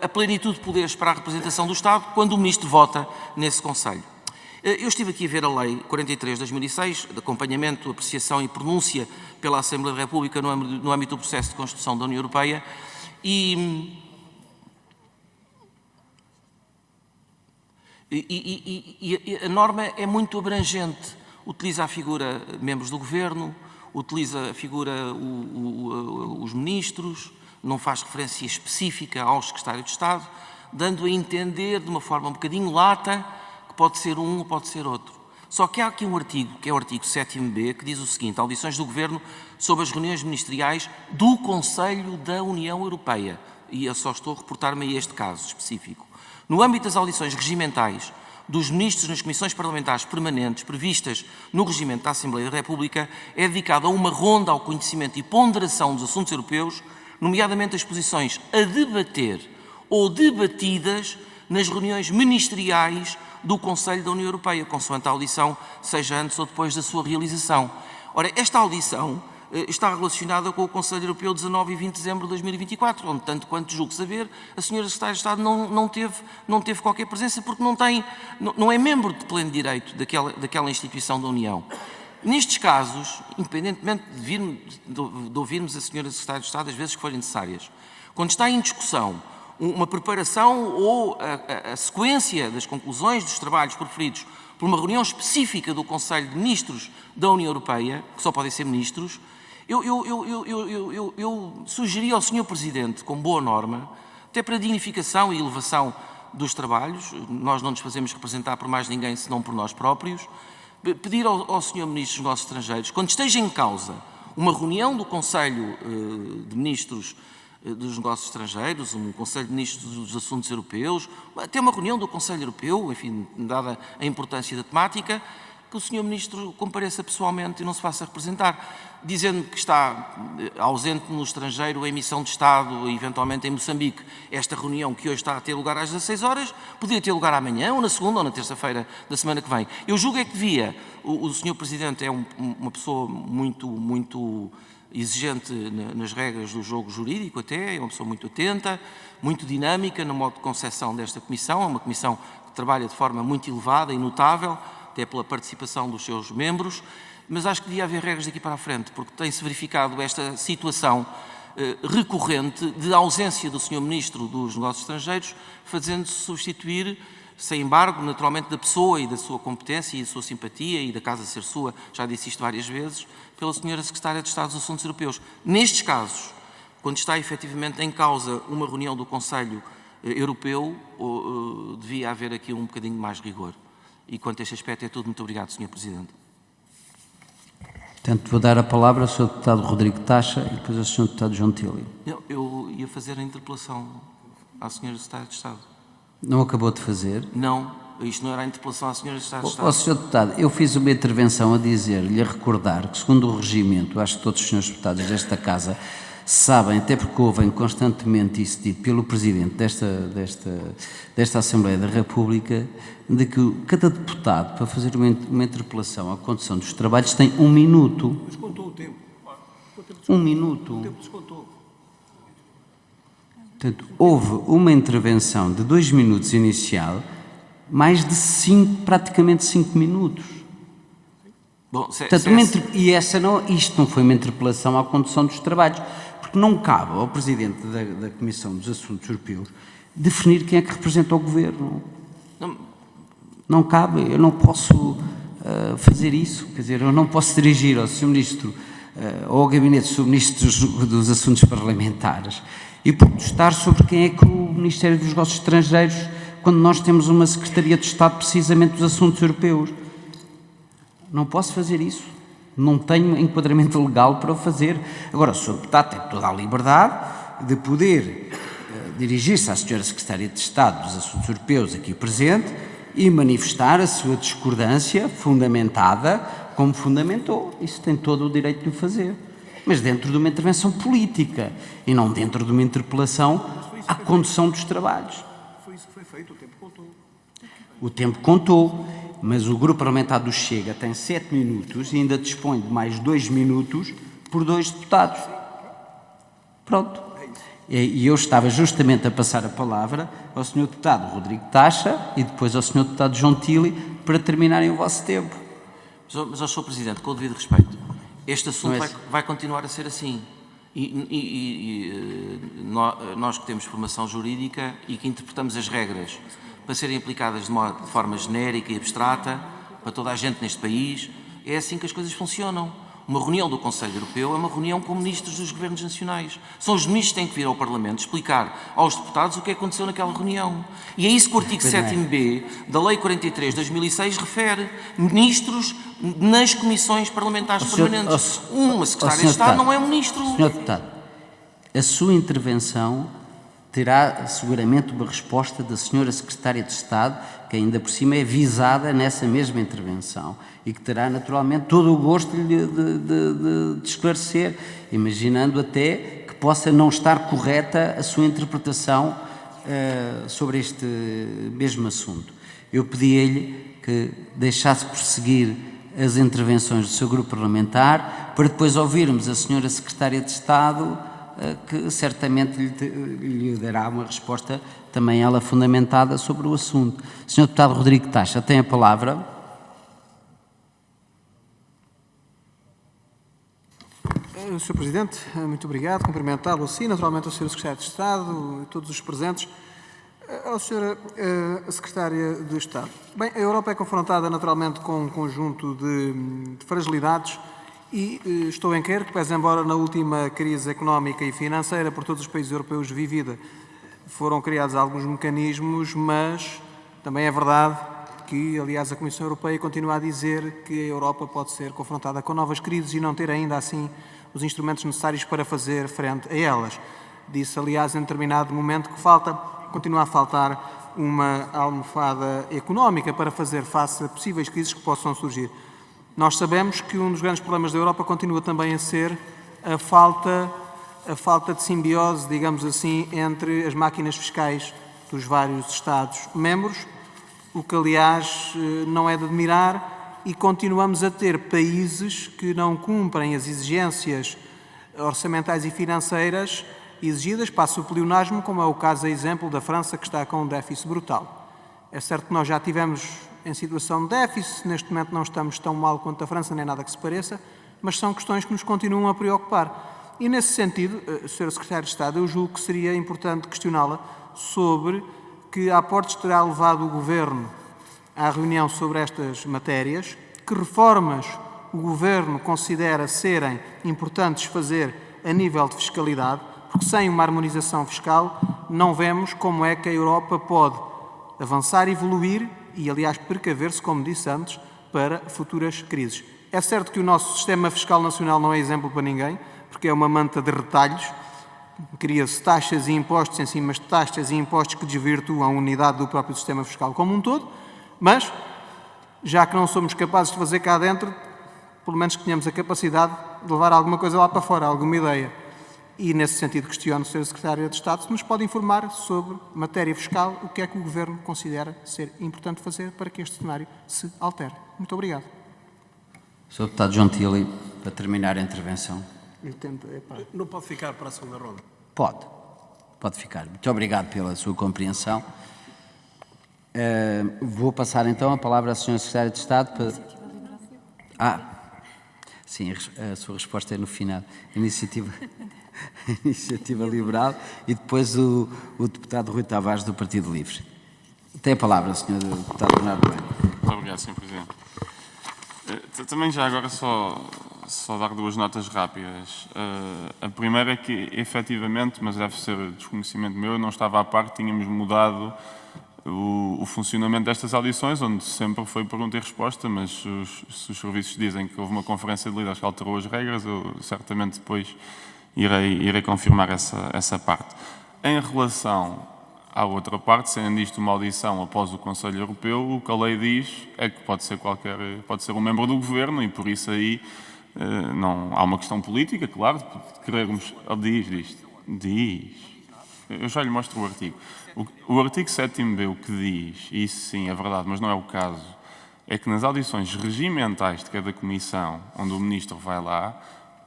a plenitude de poderes para a representação do Estado quando o Ministro vota nesse Conselho. Eu estive aqui a ver a Lei 43 de 2006, de acompanhamento, apreciação e pronúncia pela Assembleia da República no âmbito do processo de construção da União Europeia e a norma é muito abrangente. Utiliza a figura membros do Governo, utiliza a figura os ministros, não faz referência específica ao secretário de Estado, dando a entender de uma forma um bocadinho lata que pode ser um ou pode ser outro. Só que há aqui um artigo, que é o artigo 7º-B, que diz o seguinte: audições do Governo sobre as reuniões ministeriais do Conselho da União Europeia. E eu só estou a reportar-me a este caso específico. No âmbito das audições regimentais dos ministros nas comissões parlamentares permanentes previstas no regimento da Assembleia da República, é dedicada a uma ronda ao conhecimento e ponderação dos assuntos europeus, nomeadamente as posições a debater ou debatidas nas reuniões ministeriais do Conselho da União Europeia, consoante a audição, seja antes ou depois da sua realização. Ora, esta audição está relacionada com o Conselho Europeu 19 e 20 de dezembro de 2024, onde, tanto quanto julgo saber, a senhora Secretária de Estado não teve qualquer presença porque não é membro de pleno direito daquela instituição da União. Nestes casos, independentemente de ouvirmos a senhora Secretária de Estado as vezes que forem necessárias, quando está em discussão uma preparação ou a sequência das conclusões dos trabalhos proferidos por uma reunião específica do Conselho de Ministros da União Europeia, que só podem ser ministros, eu sugeri ao Sr. Presidente, com boa norma, até para dignificação e elevação dos trabalhos, nós não nos fazemos representar por mais ninguém senão por nós próprios, pedir ao Sr. Ministro dos Negócios Estrangeiros, quando esteja em causa uma reunião do Conselho de Ministros dos Negócios Estrangeiros, um Conselho de Ministros dos Assuntos Europeus, até uma reunião do Conselho Europeu, enfim, dada a importância da temática, que o Sr. Ministro compareça pessoalmente e não se faça representar, dizendo que está ausente no estrangeiro em missão de Estado, eventualmente em Moçambique. Esta reunião que hoje está a ter lugar às 16 horas, poderia ter lugar amanhã, ou na segunda, ou na terça-feira da semana que vem. Eu julgo é que devia. O Sr. Presidente é uma pessoa muito exigente nas regras do jogo jurídico até, é uma pessoa muito atenta, muito dinâmica no modo de concepção desta comissão, é uma comissão que trabalha de forma muito elevada e notável, até pela participação dos seus membros, mas acho que devia haver regras daqui para a frente, porque tem-se verificado esta situação recorrente de ausência do Sr. Ministro dos Negócios Estrangeiros, fazendo-se substituir, sem embargo, naturalmente, da pessoa e da sua competência e da sua simpatia e da casa ser sua, já disse isto várias vezes, pela Sra. Secretária de Estado dos Assuntos Europeus. Nestes casos, quando está efetivamente em causa uma reunião do Conselho Europeu, devia haver aqui um bocadinho mais rigor. E quanto a este aspecto é tudo. Muito obrigado, Sr. Presidente. Muito Portanto, vou dar a palavra ao Sr. Deputado Rodrigo Taxa e depois ao Sr. Deputado João Tílio. Eu ia fazer a interpelação à Sra. Secretária de Estado. Não acabou de fazer? Não, isto não era a interpelação à Sra. Secretária de Estado. Ó, Sr. Deputado, eu fiz uma intervenção a dizer-lhe, a recordar que, segundo o regimento, acho que todos os senhores deputados desta Casa sabem, até porque ouvem constantemente isso dito pelo Presidente desta Assembleia da República, de que cada deputado, para fazer uma interpelação à condução dos trabalhos, tem 1 minuto. Descontou o tempo. 1 minuto. O tempo descontou. Portanto, houve uma intervenção de 2 minutos inicial, mais de praticamente 5 minutos. Bom, Portanto, isto não foi uma interpelação à condução dos trabalhos, porque não cabe ao Presidente da Comissão dos Assuntos Europeus definir quem é que representa o Governo. Não cabe, eu não posso fazer isso, quer dizer, eu não posso dirigir ao Sr. Ministro ou ao Gabinete do Sr. Ministro dos Assuntos Parlamentares e protestar sobre quem é que o Ministério dos Negócios Estrangeiros, quando nós temos uma Secretaria de Estado precisamente dos Assuntos Europeus. Não posso fazer isso. Não tenho enquadramento legal para o fazer. Agora, o Sr. Deputado tem toda a liberdade de poder dirigir-se à Sra. Secretária de Estado dos Assuntos Europeus aqui presente e manifestar a sua discordância fundamentada, como fundamentou. Isso tem todo o direito de o fazer. Mas dentro de uma intervenção política e não dentro de uma interpelação à condução dos trabalhos. Foi isso que foi feito, o tempo contou. O tempo contou, mas o Grupo Parlamentar do Chega tem 7 minutos e ainda dispõe de mais 2 minutos por 2 deputados. Pronto. E eu estava justamente a passar a palavra ao Sr. Deputado Rodrigo Taxa e depois ao Sr. Deputado João Tílio para terminarem o vosso tempo. Mas, Sr. Presidente, com o devido respeito, este assunto vai continuar a ser assim. Nós que temos formação jurídica e que interpretamos as regras para serem aplicadas de forma genérica e abstrata para toda a gente neste país, é assim que as coisas funcionam. Uma reunião do Conselho Europeu é uma reunião com ministros dos governos nacionais. São os ministros que têm que vir ao Parlamento explicar aos deputados o que aconteceu naquela reunião. E é isso que o artigo 7º da Lei 43 de 2006 refere. Ministros nas comissões parlamentares permanentes. Uma secretária de Estado não é um ministro. Sr. Deputado, a sua intervenção terá seguramente uma resposta da Sra. Secretária de Estado, que ainda por cima é visada nessa mesma intervenção e que terá naturalmente todo o gosto de esclarecer, imaginando até que possa não estar correta a sua interpretação sobre este mesmo assunto. Eu pedi-lhe que deixasse prosseguir as intervenções do seu grupo parlamentar para depois ouvirmos a Sra. Secretária de Estado, que certamente lhe dará uma resposta também ela fundamentada sobre o assunto. Sr. Deputado Rodrigo Taxa, tem a palavra. Sr. Presidente, muito obrigado. Cumprimentá-lo assim, naturalmente ao Sr. Secretário de Estado e todos os presentes. À Sra. Secretária de Estado. Bem, a Europa é confrontada naturalmente com um conjunto de fragilidades e estou em crer que, pese embora na última crise económica e financeira por todos os países europeus vivida, foram criados alguns mecanismos, mas também é verdade que, aliás, a Comissão Europeia continua a dizer que a Europa pode ser confrontada com novas crises e não ter ainda assim os instrumentos necessários para fazer frente a elas. Disse, aliás, em determinado momento que continua a faltar uma almofada económica para fazer face a possíveis crises que possam surgir. Nós sabemos que um dos grandes problemas da Europa continua também a ser a falta de simbiose, digamos assim, entre as máquinas fiscais dos vários Estados-membros, o que, aliás, não é de admirar, e continuamos a ter países que não cumprem as exigências orçamentais e financeiras exigidas, passo o pleonasmo, como é o caso, a exemplo, da França, que está com um déficit brutal. É certo que nós já tivemos em situação de déficit, neste momento não estamos tão mal quanto a França, nem nada que se pareça, mas são questões que nos continuam a preocupar. E nesse sentido, Sr. Secretário de Estado, eu julgo que seria importante questioná-la sobre que aportes terá levado o Governo à reunião sobre estas matérias, que reformas o Governo considera serem importantes fazer a nível de fiscalidade, porque sem uma harmonização fiscal não vemos como é que a Europa pode avançar e evoluir e, aliás, precaver-se, como disse antes, para futuras crises. É certo que o nosso sistema fiscal nacional não é exemplo para ninguém, porque é uma manta de retalhos, cria-se taxas e impostos em cima de taxas e impostos que desvirtuam a unidade do próprio sistema fiscal como um todo, mas, já que não somos capazes de fazer cá dentro, pelo menos que tenhamos a capacidade de levar alguma coisa lá para fora, alguma ideia. E, nesse sentido, questiono o Sr. Secretário de Estado se nos pode informar sobre matéria fiscal, o que é que o Governo considera ser importante fazer para que este cenário se altere. Muito obrigado. Sr. Deputado João Tili, para terminar a intervenção. Não pode ficar para a segunda ronda? Pode ficar. Muito obrigado pela sua compreensão. Vou passar então a palavra ao Sr. Secretário de Estado para... sim, a sua resposta é no final. Iniciativa Liberal e depois o deputado Rui Tavares do Partido Livre. Tem a palavra, Sr. Deputado Bernardo Bueno. Muito obrigado, Sr. Presidente. Também já agora só dar duas notas rápidas. A primeira é que, efetivamente, mas deve ser desconhecimento meu, eu não estava à parte, tínhamos mudado o funcionamento destas audições, onde sempre foi pergunta e resposta, mas se os serviços dizem que houve uma conferência de líderes que alterou as regras, eu certamente depois irei confirmar essa parte. Em relação à outra parte, sendo isto uma audição após o Conselho Europeu, o que a lei diz é que pode ser um membro do Governo e por isso aí não há uma questão política, claro, de querermos... Diz. Eu já lhe mostro o artigo. O artigo 7º-B o que diz, e isso sim é verdade, mas não é o caso, é que nas audições regimentais de cada comissão, onde o Ministro vai lá,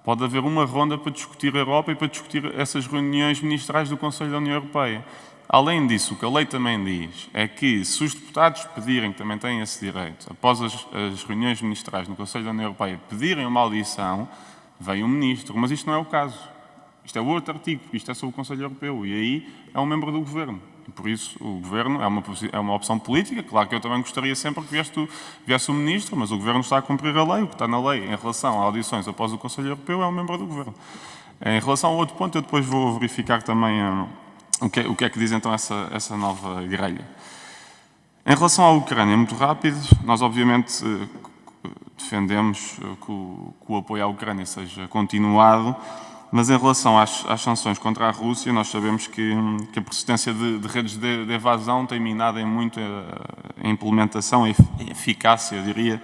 pode haver uma ronda para discutir a Europa e para discutir essas reuniões ministrais do Conselho da União Europeia. Além disso, o que a lei também diz é que se os deputados pedirem, que também têm esse direito, após as reuniões ministrais no Conselho da União Europeia, pedirem uma audição, vem o Ministro. Mas isto não é o caso. Isto é o outro artigo, porque isto é sobre o Conselho Europeu. E aí é um membro do Governo. E por isso o Governo é uma opção política. Claro que eu também gostaria sempre que viesse o Ministro, mas o Governo está a cumprir a lei. O que está na lei em relação a audições após o Conselho Europeu é um membro do Governo. Em relação ao outro ponto, eu depois vou verificar também o que é que diz então essa nova grelha. Em relação à Ucrânia, muito rápido, nós obviamente defendemos que o apoio à Ucrânia seja continuado, mas em relação às sanções contra a Rússia, nós sabemos que a persistência de redes de evasão tem minado em muito a implementação e a eficácia, eu diria,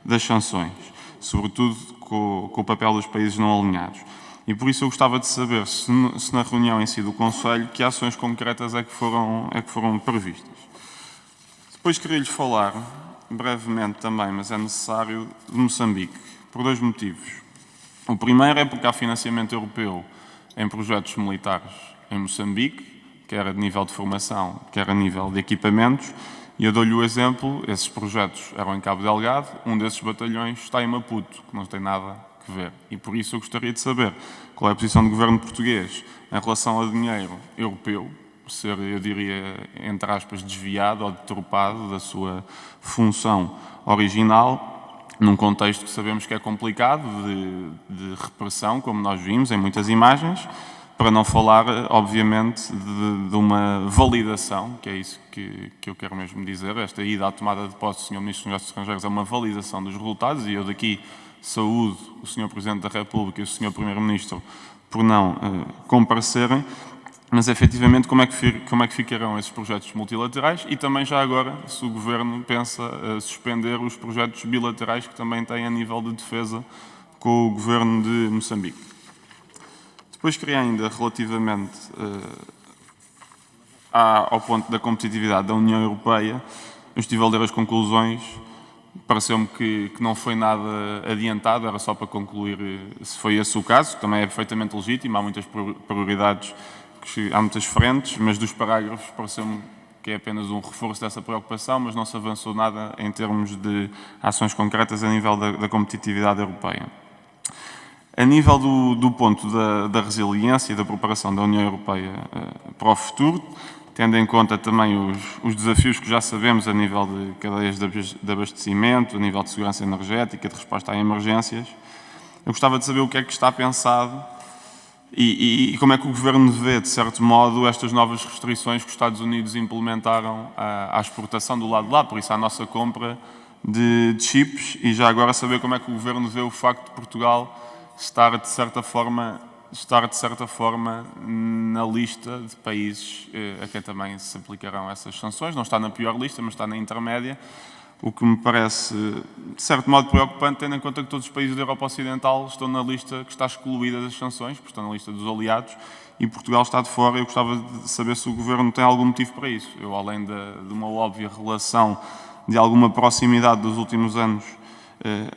das sanções, sobretudo com o papel dos países não alinhados. E por isso eu gostava de saber se na reunião em si do Conselho, que ações concretas é que foram previstas. Depois queria-lhes falar, brevemente também, mas é necessário, de Moçambique, por dois motivos. O primeiro é porque há financiamento europeu em projetos militares em Moçambique, quer a nível de formação, quer a nível de equipamentos, e eu dou-lhe o exemplo, esses projetos eram em Cabo Delgado, um desses batalhões está em Maputo, que não tem nada a ver. E por isso eu gostaria de saber qual é a posição do governo português em relação ao dinheiro europeu, ser, eu diria, entre aspas, desviado ou deturpado da sua função original, num contexto que sabemos que é complicado, de repressão, como nós vimos em muitas imagens, para não falar, obviamente, de uma validação, que é isso que eu quero mesmo dizer. Esta ida à tomada de posse do Sr. Ministro dos Negócios Estrangeiros é uma validação dos resultados, e eu daqui saúdo o Sr. Presidente da República e o Sr. Primeiro-Ministro por não comparecerem, mas efetivamente como é que ficarão esses projetos multilaterais e também já agora se o Governo pensa suspender os projetos bilaterais que também tem a nível de defesa com o Governo de Moçambique. Depois queria ainda, relativamente ao ponto da competitividade da União Europeia, eu estive a ler as conclusões, pareceu-me que não foi nada adiantado, era só para concluir se foi esse o caso, que também é perfeitamente legítimo, há muitas prioridades, há muitas frentes, mas dos parágrafos pareceu-me que é apenas um reforço dessa preocupação, mas não se avançou nada em termos de ações concretas a nível da competitividade europeia. A nível do ponto da resiliência e da preparação da União Europeia para o futuro, tendo em conta também os desafios que já sabemos a nível de cadeias de abastecimento, a nível de segurança energética, de resposta a emergências, eu gostava de saber o que é que está pensado e como é que o Governo vê, de certo modo, estas novas restrições que os Estados Unidos implementaram à exportação do lado de lá, por isso à nossa compra de chips e já agora saber como é que o Governo vê o facto de Portugal estar, de certa forma, na lista de países a quem também se aplicarão essas sanções. Não está na pior lista, mas está na intermédia, o que me parece, de certo modo, preocupante, tendo em conta que todos os países da Europa Ocidental estão na lista que está excluída das sanções, porque estão na lista dos aliados, e Portugal está de fora. Eu gostava de saber se o Governo tem algum motivo para isso. Eu, além de uma óbvia relação de alguma proximidade dos últimos anos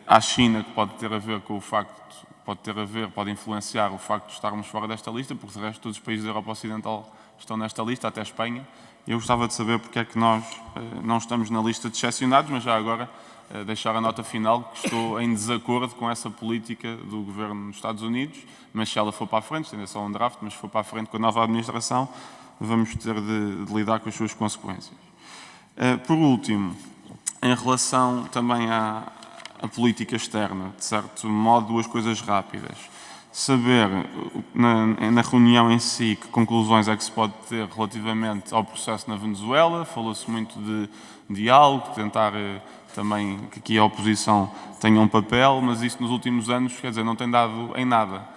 à China, que pode ter a ver com o facto, pode influenciar o facto de estarmos fora desta lista, porque de resto todos os países da Europa Ocidental estão nesta lista, até a Espanha. Eu gostava de saber porque é que nós não estamos na lista de excepcionados, mas já agora deixar a nota final que estou em desacordo com essa política do Governo dos Estados Unidos, mas se ela for para a frente, ainda é só um draft, mas se for para a frente com a nova administração, vamos ter de lidar com as suas consequências. Por último, em relação também à política externa, de certo modo, duas coisas rápidas. Saber, na reunião em si, que conclusões é que se pode ter relativamente ao processo na Venezuela. Falou-se muito de diálogo, tentar também que aqui a oposição tenha um papel, mas isso nos últimos anos, quer dizer, não tem dado em nada.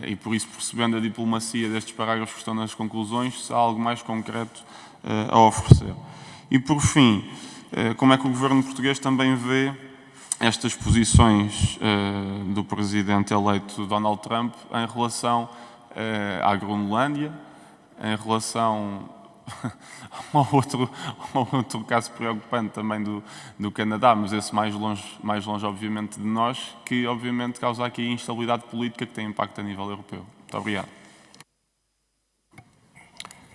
E por isso, percebendo a diplomacia destes parágrafos que estão nas conclusões, se há algo mais concreto a oferecer. E por fim, como é que o governo português também vê estas posições do presidente eleito Donald Trump em relação à Groenlândia, em relação ao outro caso preocupante também do Canadá, mas esse mais longe obviamente de nós, que obviamente causa aqui instabilidade política que tem impacto a nível europeu. Muito obrigado.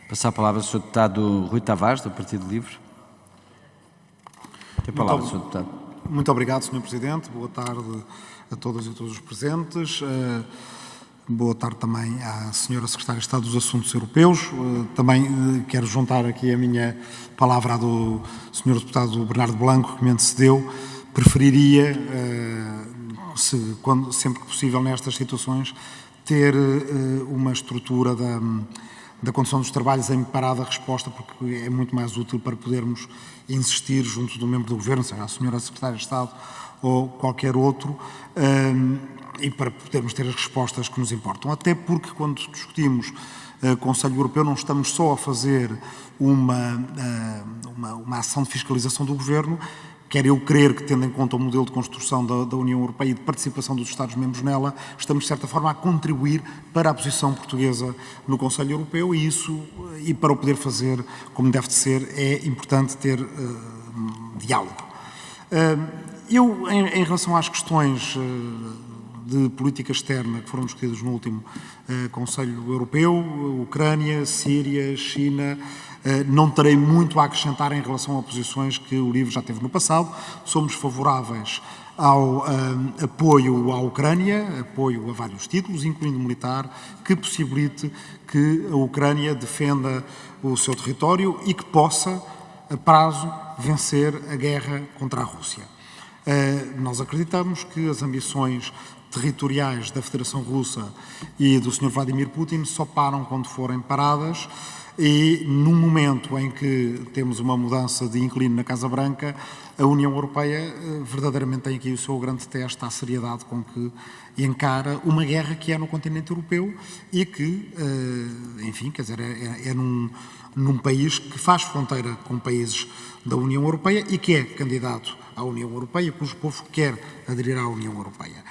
Passar a palavra ao Sr. Deputado Rui Tavares, do Partido Livre. Tem a palavra, Sr. Deputado. Muito obrigado, Sr. Presidente. Boa tarde a todas e a todos os presentes. Boa tarde também à Sra. Secretária de Estado dos Assuntos Europeus. Também quero juntar aqui a minha palavra à do Sr. Deputado Bernardo Blanco, que me antecedeu. Preferiria, sempre que possível nestas situações, ter uma estrutura da condução dos trabalhos em parada resposta, porque é muito mais útil para podermos insistir junto do membro do Governo, seja a Sra. Secretária de Estado ou qualquer outro, e para podermos ter as respostas que nos importam. Até porque, quando discutimos Conselho Europeu, não estamos só a fazer uma ação de fiscalização do Governo, quer eu crer que, tendo em conta o modelo de construção da União Europeia e de participação dos Estados-membros nela, estamos, de certa forma, a contribuir para a posição portuguesa no Conselho Europeu e para o poder fazer como deve de ser, é importante ter diálogo. Eu, em relação às questões de política externa que foram discutidas no último Conselho Europeu, Ucrânia, Síria, China, não terei muito a acrescentar em relação a posições que o LIVRE já teve no passado. Somos favoráveis ao apoio à Ucrânia, apoio a vários títulos, incluindo militar, que possibilite que a Ucrânia defenda o seu território e que possa, a prazo, vencer a guerra contra a Rússia. Nós acreditamos que as ambições territoriais da Federação Russa e do Sr. Vladimir Putin só param quando forem paradas, e num momento em que temos uma mudança de inquilino na Casa Branca, a União Europeia verdadeiramente tem aqui o seu grande teste à seriedade com que encara uma guerra que é no continente europeu e que, enfim, quer dizer, é num país que faz fronteira com países da União Europeia e que é candidato à União Europeia, cujo povo quer aderir à União Europeia.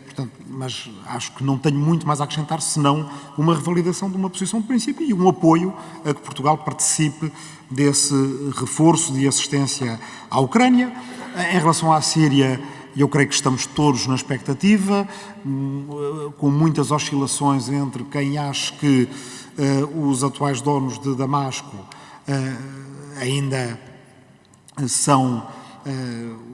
Portanto, mas acho que não tenho muito mais a acrescentar, senão uma revalidação de uma posição de princípio e um apoio a que Portugal participe desse reforço de assistência à Ucrânia. Em relação à Síria, eu creio que estamos todos na expectativa, com muitas oscilações entre quem acha que os atuais donos de Damasco ainda são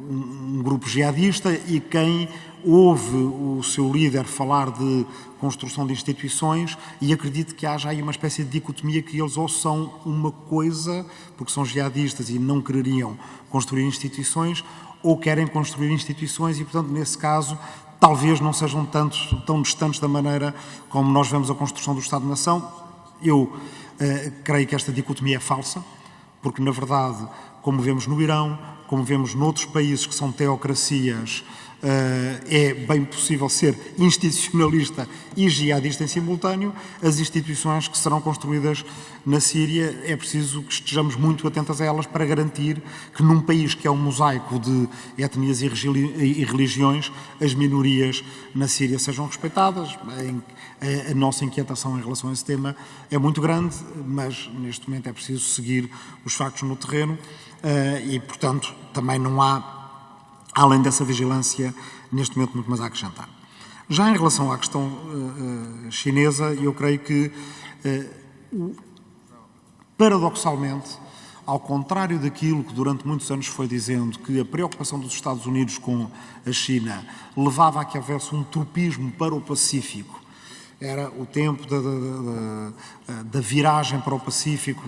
um grupo jihadista e quem ouve o seu líder falar de construção de instituições e acredito que haja aí uma espécie de dicotomia que eles ou são uma coisa, porque são jihadistas e não quereriam construir instituições, ou querem construir instituições e, portanto, nesse caso, talvez não sejam tão distantes da maneira como nós vemos a construção do Estado-nação. Eu creio que esta dicotomia é falsa, porque, na verdade, como vemos no Irão, como vemos noutros países que são teocracias, é bem possível ser institucionalista e jihadista em simultâneo. As instituições que serão construídas na Síria, é preciso que estejamos muito atentas a elas para garantir que num país que é um mosaico de etnias e religiões, as minorias na Síria sejam respeitadas. A nossa inquietação em relação a esse tema é muito grande, mas neste momento é preciso seguir os factos no terreno e, portanto, também não há, além dessa vigilância, neste momento muito mais a acrescentar. Já em relação à questão chinesa, eu creio que, paradoxalmente, ao contrário daquilo que durante muitos anos foi dizendo, que a preocupação dos Estados Unidos com a China levava a que houvesse um tropismo para o Pacífico, era o tempo da viragem para o Pacífico,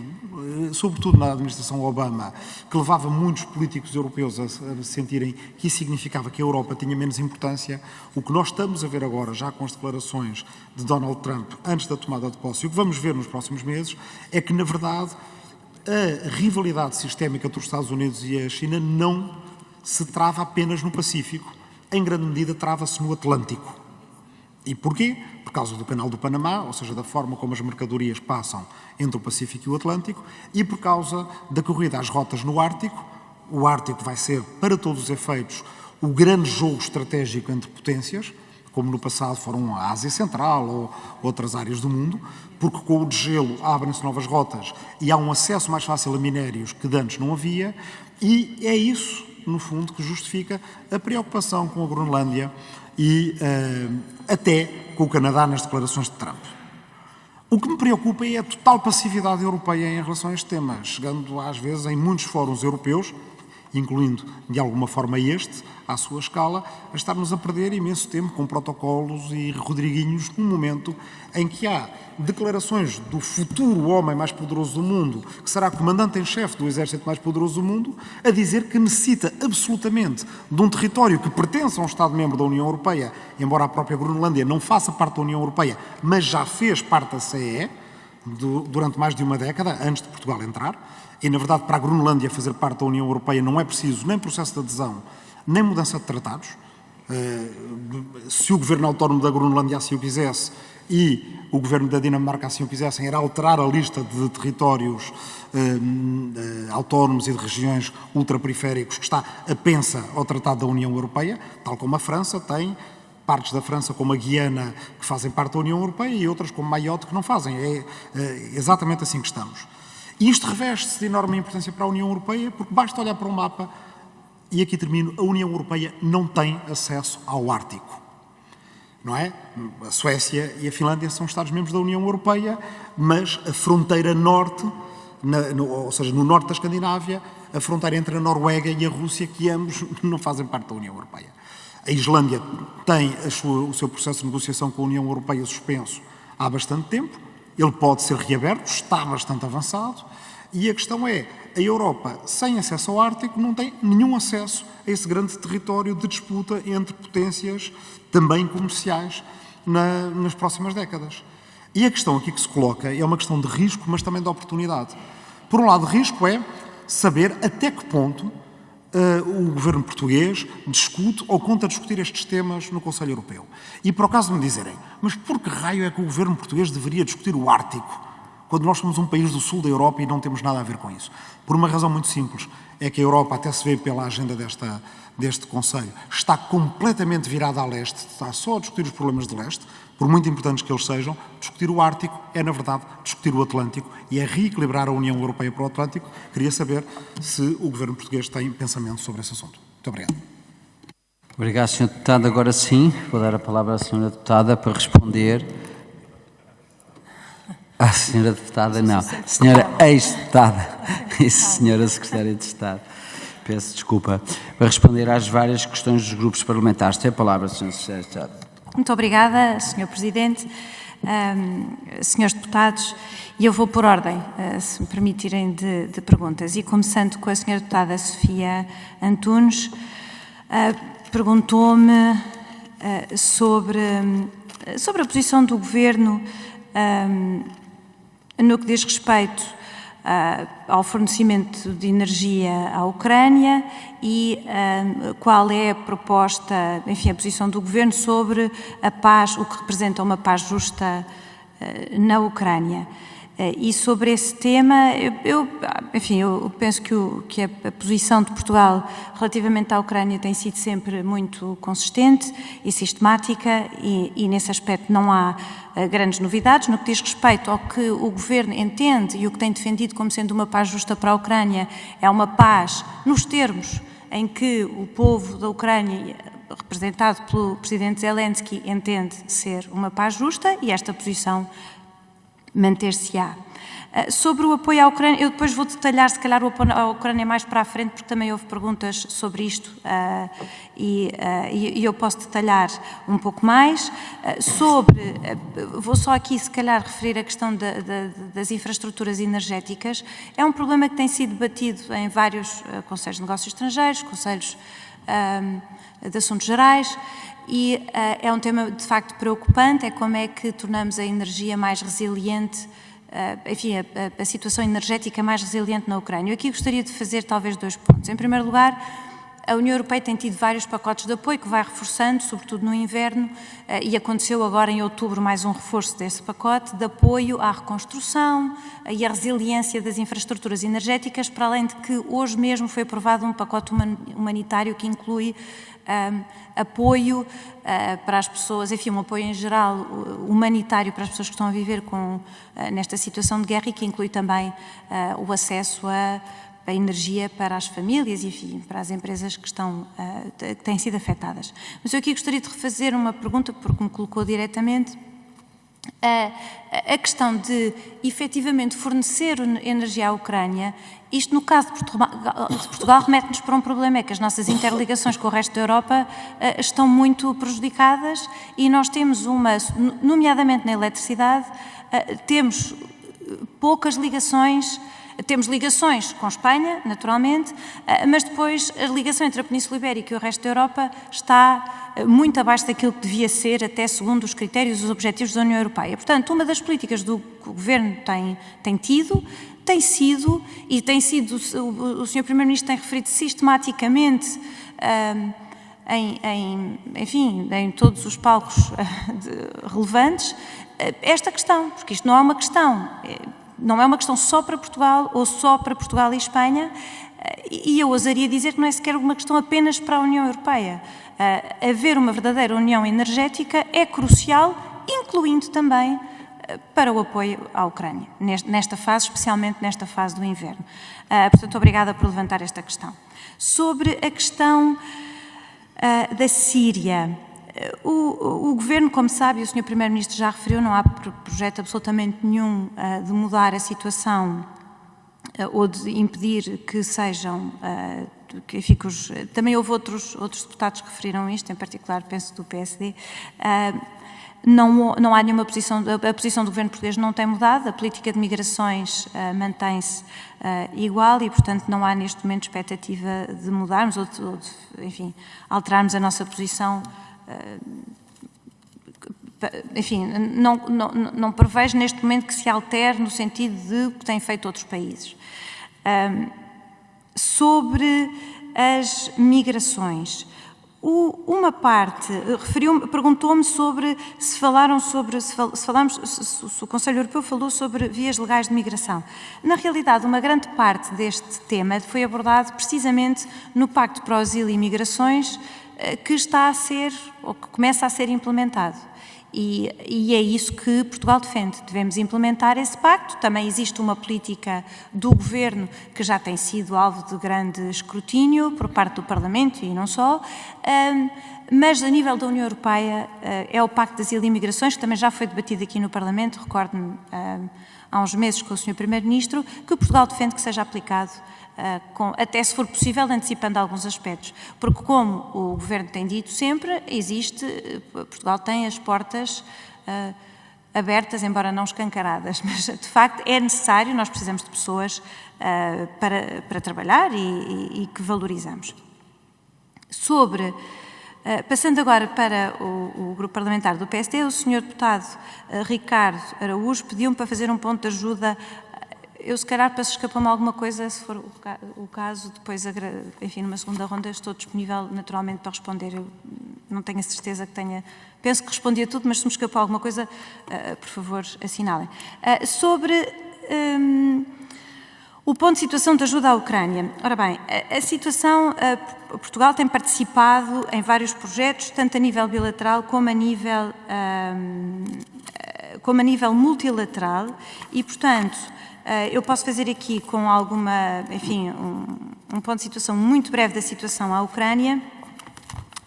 sobretudo na administração Obama, que levava muitos políticos europeus a sentirem que isso significava que a Europa tinha menos importância. O que nós estamos a ver agora, já com as declarações de Donald Trump antes da tomada de posse, e o que vamos ver nos próximos meses, é que, na verdade, a rivalidade sistémica entre os Estados Unidos e a China não se trava apenas no Pacífico, em grande medida trava-se no Atlântico. E porquê? Por causa do Canal do Panamá, ou seja, da forma como as mercadorias passam entre o Pacífico e o Atlântico, e por causa da corrida às rotas no Ártico. O Ártico vai ser, para todos os efeitos, o grande jogo estratégico entre potências, como no passado foram a Ásia Central ou outras áreas do mundo, porque com o degelo abrem-se novas rotas e há um acesso mais fácil a minérios que de antes não havia, e é isso, no fundo, que justifica a preocupação com a Groenlândia e até com o Canadá nas declarações de Trump. O que me preocupa é a total passividade europeia em relação a este tema, chegando às vezes em muitos fóruns europeus, incluindo de alguma forma este, à sua escala, a estarmos a perder imenso tempo com protocolos e rodriguinhos num momento em que há declarações do futuro homem mais poderoso do mundo, que será comandante em chefe do exército mais poderoso do mundo, a dizer que necessita absolutamente de um território que pertence a um Estado-membro da União Europeia, embora a própria Groenlândia não faça parte da União Europeia, mas já fez parte da CE durante mais de uma década, antes de Portugal entrar. E, na verdade, para a Groenlândia fazer parte da União Europeia não é preciso nem processo de adesão, nem mudança de tratados. Se o governo autónomo da Groenlândia assim o quisesse e o governo da Dinamarca assim o quisessem, era alterar a lista de territórios autónomos e de regiões ultraperiféricos que está apensa ao Tratado da União Europeia, tal como a França tem partes da França como a Guiana que fazem parte da União Europeia e outras como Mayotte que não fazem. É exatamente assim que estamos. E isto reveste-se de enorme importância para a União Europeia, porque basta olhar para o mapa, e aqui termino, a União Europeia não tem acesso ao Ártico. Não é? A Suécia e a Finlândia são Estados-membros da União Europeia, mas a fronteira norte, ou seja, no norte da Escandinávia, a fronteira entre a Noruega e a Rússia, que ambos não fazem parte da União Europeia. A Islândia tem o seu processo de negociação com a União Europeia suspenso há bastante tempo. Ele pode ser reaberto, está bastante avançado, e a questão é, a Europa, sem acesso ao Ártico, não tem nenhum acesso a esse grande território de disputa entre potências, também comerciais, nas próximas décadas. E a questão aqui que se coloca é uma questão de risco, mas também de oportunidade. Por um lado, risco é saber até que ponto o governo português discute ou conta discutir estes temas no Conselho Europeu. E por acaso me dizerem, mas por que raio é que o governo português deveria discutir o Ártico, quando nós somos um país do sul da Europa e não temos nada a ver com isso? Por uma razão muito simples, é que a Europa, até se vê pela agenda deste Conselho, está completamente virada a leste, está só a discutir os problemas de leste, por muito importantes que eles sejam. Discutir o Ártico é, na verdade, discutir o Atlântico e é reequilibrar a União Europeia para o Atlântico. Queria saber se o governo português tem pensamento sobre esse assunto. Muito obrigado. Obrigado, Sr. Deputado. Agora sim, vou dar a palavra à Sra. Deputada para responder. Ah, Sra. Deputada, não. Senhora Ex-Deputada e Sra. Secretária de Estado. Peço desculpa. Para responder às várias questões dos grupos parlamentares. Tem a palavra, Sra. Secretária de Estado. Muito obrigada, Sr. Presidente, Srs. Deputados, e eu vou por ordem, se me permitirem, de perguntas. E começando com a Sra. Deputada Sofia Antunes, perguntou-me sobre a posição do Governo no que diz respeito ao fornecimento de energia à Ucrânia e qual é a proposta, enfim, a posição do Governo sobre a paz, o que representa uma paz justa na Ucrânia. E sobre esse tema, eu penso que a posição de Portugal relativamente à Ucrânia tem sido sempre muito consistente e sistemática e nesse aspecto não há grandes novidades. No que diz respeito ao que o Governo entende e o que tem defendido como sendo uma paz justa para a Ucrânia, é uma paz nos termos em que o povo da Ucrânia, representado pelo Presidente Zelensky, entende ser uma paz justa e esta posição manter-se-á. Sobre o apoio à Ucrânia, eu depois vou detalhar, se calhar, o apoio à Ucrânia mais para a frente, porque também houve perguntas sobre isto e eu posso detalhar um pouco mais. Vou só aqui, se calhar, referir a questão das infraestruturas energéticas. É um problema que tem sido debatido em vários conselhos de negócios estrangeiros, conselhos de assuntos gerais, e é um tema de facto preocupante, é como é que tornamos a energia mais resiliente, enfim, a situação energética mais resiliente na Ucrânia. Eu aqui gostaria de fazer talvez 2 pontos. Em primeiro lugar, a União Europeia tem tido vários pacotes de apoio que vai reforçando, sobretudo no inverno, e aconteceu agora em outubro mais um reforço desse pacote de apoio à reconstrução e à resiliência das infraestruturas energéticas, para além de que hoje mesmo foi aprovado um pacote humanitário que inclui apoio para as pessoas, enfim, um apoio em geral humanitário para as pessoas que estão a viver nesta situação de guerra e que inclui também o acesso a energia para as famílias e, enfim, para as empresas que têm sido afetadas. Mas eu aqui gostaria de refazer uma pergunta, porque me colocou diretamente, a questão de, efetivamente, fornecer energia à Ucrânia. Isto, no caso de Portugal, remete-nos para um problema, é que as nossas interligações com o resto da Europa estão muito prejudicadas e nós temos nomeadamente na eletricidade, temos poucas ligações. Temos ligações com Espanha, naturalmente, mas depois a ligação entre a Península Ibérica e o resto da Europa está muito abaixo daquilo que devia ser, até segundo os critérios e os objetivos da União Europeia. Portanto, uma das políticas que o Governo tem sido, o Sr. Primeiro-Ministro tem referido sistematicamente em todos os palcos relevantes, esta questão, porque isto não é uma questão... Não é uma questão só para Portugal ou só para Portugal e Espanha, e eu ousaria dizer que não é sequer uma questão apenas para a União Europeia. Haver uma verdadeira união energética é crucial, incluindo também para o apoio à Ucrânia, nesta fase, especialmente nesta fase do inverno. Portanto, obrigada por levantar esta questão. Sobre a questão da Síria, o Governo, como sabe, e o Sr. Primeiro-Ministro já referiu, não há projeto absolutamente nenhum de mudar a situação ou de impedir que sejam... também houve outros deputados que referiram isto, em particular, penso, do PSD. Não há nenhuma posição... A posição do Governo português não tem mudado, a política de migrações mantém-se igual e, portanto, não há neste momento expectativa de mudarmos ou de enfim, alterarmos a nossa posição. Enfim, não prevejo neste momento que se altere no sentido de que têm feito outros países. Sobre as migrações, uma parte perguntou-me sobre se o Conselho Europeu falou sobre vias legais de migração. Na realidade, uma grande parte deste tema foi abordado precisamente no Pacto para o Asilo e Migrações, que está a ser, ou que começa a ser implementado. E é isso que Portugal defende. Devemos implementar esse pacto. Também existe uma política do Governo que já tem sido alvo de grande escrutínio por parte do Parlamento e não só, mas a nível da União Europeia é o Pacto de Asilo e Migrações, que também já foi debatido aqui no Parlamento, recordo-me há uns meses com o Sr. Primeiro-Ministro, que Portugal defende que seja aplicado até se for possível, antecipando alguns aspectos. Porque, como o Governo tem dito sempre, Portugal tem as portas abertas, embora não escancaradas, mas de facto é necessário, nós precisamos de pessoas para trabalhar e que valorizamos. Passando agora para o grupo parlamentar do PSD, o Sr. Deputado Ricardo Araújo pediu-me para fazer um ponto de ajuda. Eu, se calhar, para se escapar-me alguma coisa, se for o caso, depois, enfim, numa segunda ronda, estou disponível, naturalmente, para responder. Eu não tenho a certeza que tenha... Penso que respondi a tudo, mas se me escapar alguma coisa, por favor, assinalem. Sobre o ponto de situação de ajuda à Ucrânia. Ora bem, a situação... Portugal tem participado em vários projetos, tanto a nível bilateral como a nível multilateral e, portanto, eu posso fazer aqui com alguma, enfim, um ponto de situação muito breve da situação à Ucrânia,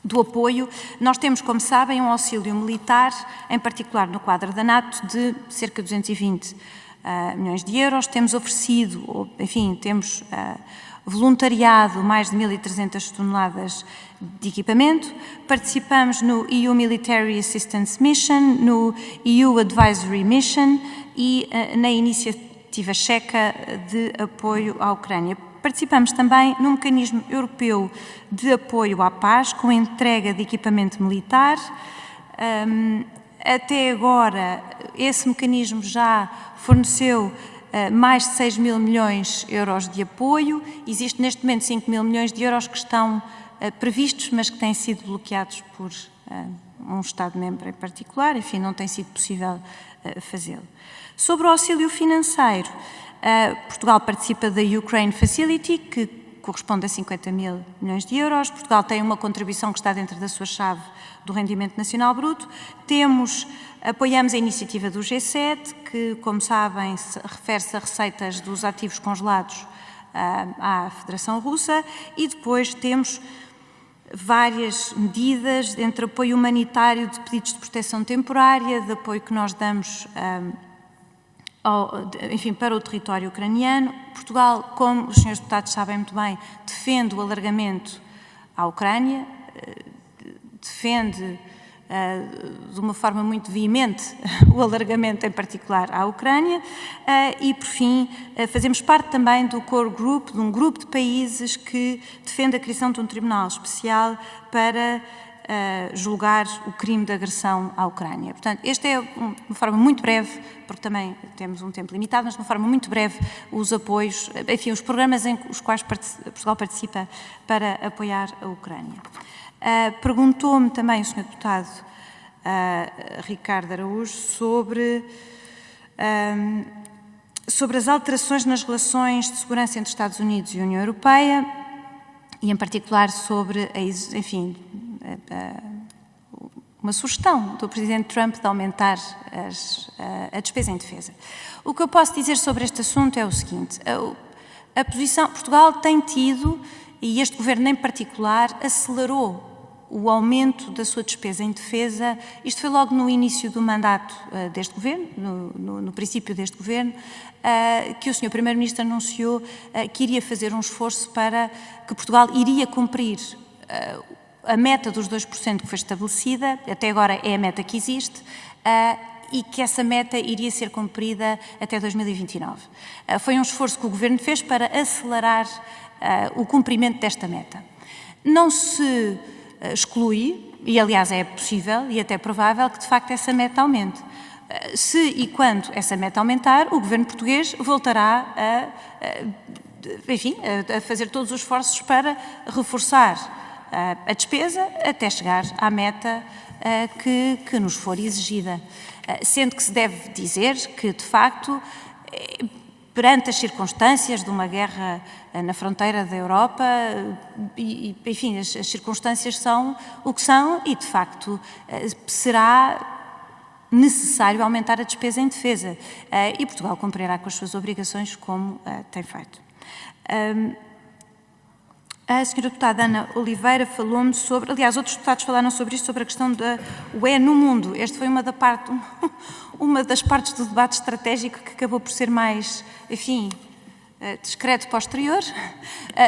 do apoio. Nós temos, como sabem, um auxílio militar, em particular no quadro da NATO, de cerca de 220 milhões de euros. Temos oferecido, enfim, temos voluntariado mais de 1.300 toneladas de equipamento. Participamos no EU Military Assistance Mission, no EU Advisory Mission e na iniciativa checa de apoio à Ucrânia. Participamos também no mecanismo europeu de apoio à paz, com a entrega de equipamento militar. Até agora, esse mecanismo já forneceu mais de 6 mil milhões de euros de apoio. Existe neste momento 5 mil milhões de euros que estão previstos, mas que têm sido bloqueados por um Estado-membro em particular. Enfim, não tem sido possível fazê-lo. Sobre o auxílio financeiro, Portugal participa da Ukraine Facility, que corresponde a 50 mil milhões de euros. Portugal tem uma contribuição que está dentro da sua chave do rendimento nacional bruto. Apoiamos a iniciativa do G7, que, como sabem, refere-se a receitas dos ativos congelados à Federação Russa, e depois temos várias medidas entre apoio humanitário de pedidos de proteção temporária, de apoio que nós damos enfim, para o território ucraniano. Portugal, como os senhores deputados sabem muito bem, defende o alargamento à Ucrânia, defende de uma forma muito veemente o alargamento em particular à Ucrânia e, por fim, fazemos parte também do core group, de um grupo de países que defende a criação de um tribunal especial para julgar o crime de agressão à Ucrânia. Portanto, esta é uma forma muito breve, porque também temos um tempo limitado, mas de uma forma muito breve os apoios, enfim, os programas em os quais Portugal participa para apoiar a Ucrânia. Perguntou-me também o Sr. Deputado Ricardo Araújo sobre as alterações nas relações de segurança entre Estados Unidos e União Europeia e, em particular, sobre, enfim, uma sugestão do Presidente Trump de aumentar a despesa em defesa. O que eu posso dizer sobre este assunto é o seguinte: a posição Portugal tem tido, e este Governo em particular, acelerou o aumento da sua despesa em defesa. Isto foi logo no início do mandato deste Governo, no princípio deste Governo, que o Sr. Primeiro-Ministro anunciou que iria fazer um esforço para que Portugal iria cumprir a meta dos 2% que foi estabelecida, até agora é a meta que existe, e que essa meta iria ser cumprida até 2029. Foi um esforço que o Governo fez para acelerar o cumprimento desta meta. Não se exclui, e aliás é possível e até provável, que de facto essa meta aumente. Se e quando essa meta aumentar, o Governo português voltará a fazer todos os esforços para reforçar a despesa até chegar à meta que nos for exigida. Sendo que se deve dizer que, de facto, perante as circunstâncias de uma guerra na fronteira da Europa, enfim, as circunstâncias são o que são e, de facto, será necessário aumentar a despesa em defesa. E Portugal cumprirá com as suas obrigações como tem feito. A Sra. Deputada Ana Oliveira falou-me sobre, aliás, outros deputados falaram sobre isto, sobre a questão da UE no mundo. Esta foi uma das partes do debate estratégico que acabou por ser mais, enfim, discreto posterior,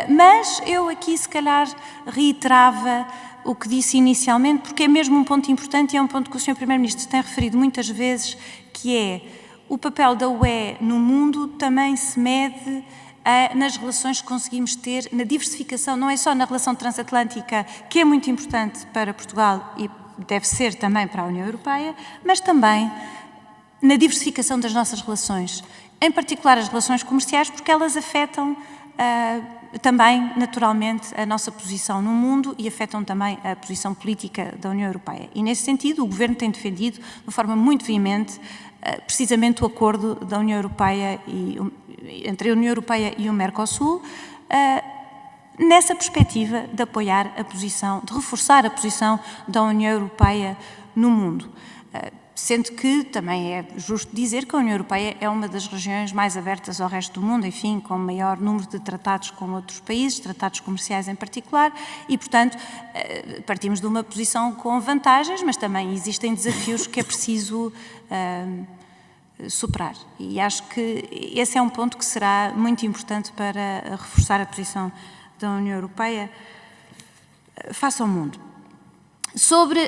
mas eu aqui se calhar reiterava o que disse inicialmente, porque é mesmo um ponto importante e é um ponto que o Sr. Primeiro-Ministro tem referido muitas vezes, que é o papel da UE no mundo também se mede nas relações que conseguimos ter, na diversificação, não é só na relação transatlântica, que é muito importante para Portugal e deve ser também para a União Europeia, mas também na diversificação das nossas relações em particular as relações comerciais, porque elas afetam também, naturalmente, a nossa posição no mundo e afetam também a posição política da União Europeia. E, nesse sentido, o Governo tem defendido, de forma muito veemente, precisamente o acordo da União Europeia entre a União Europeia e o Mercosul, nessa perspectiva de apoiar a posição, de reforçar a posição da União Europeia no mundo. Sendo que também é justo dizer que a União Europeia é uma das regiões mais abertas ao resto do mundo, enfim, com maior número de tratados com outros países, tratados comerciais em particular, e, portanto, partimos de uma posição com vantagens, mas também existem desafios que é preciso superar. E acho que esse é um ponto que será muito importante para reforçar a posição da União Europeia face ao mundo. Sobre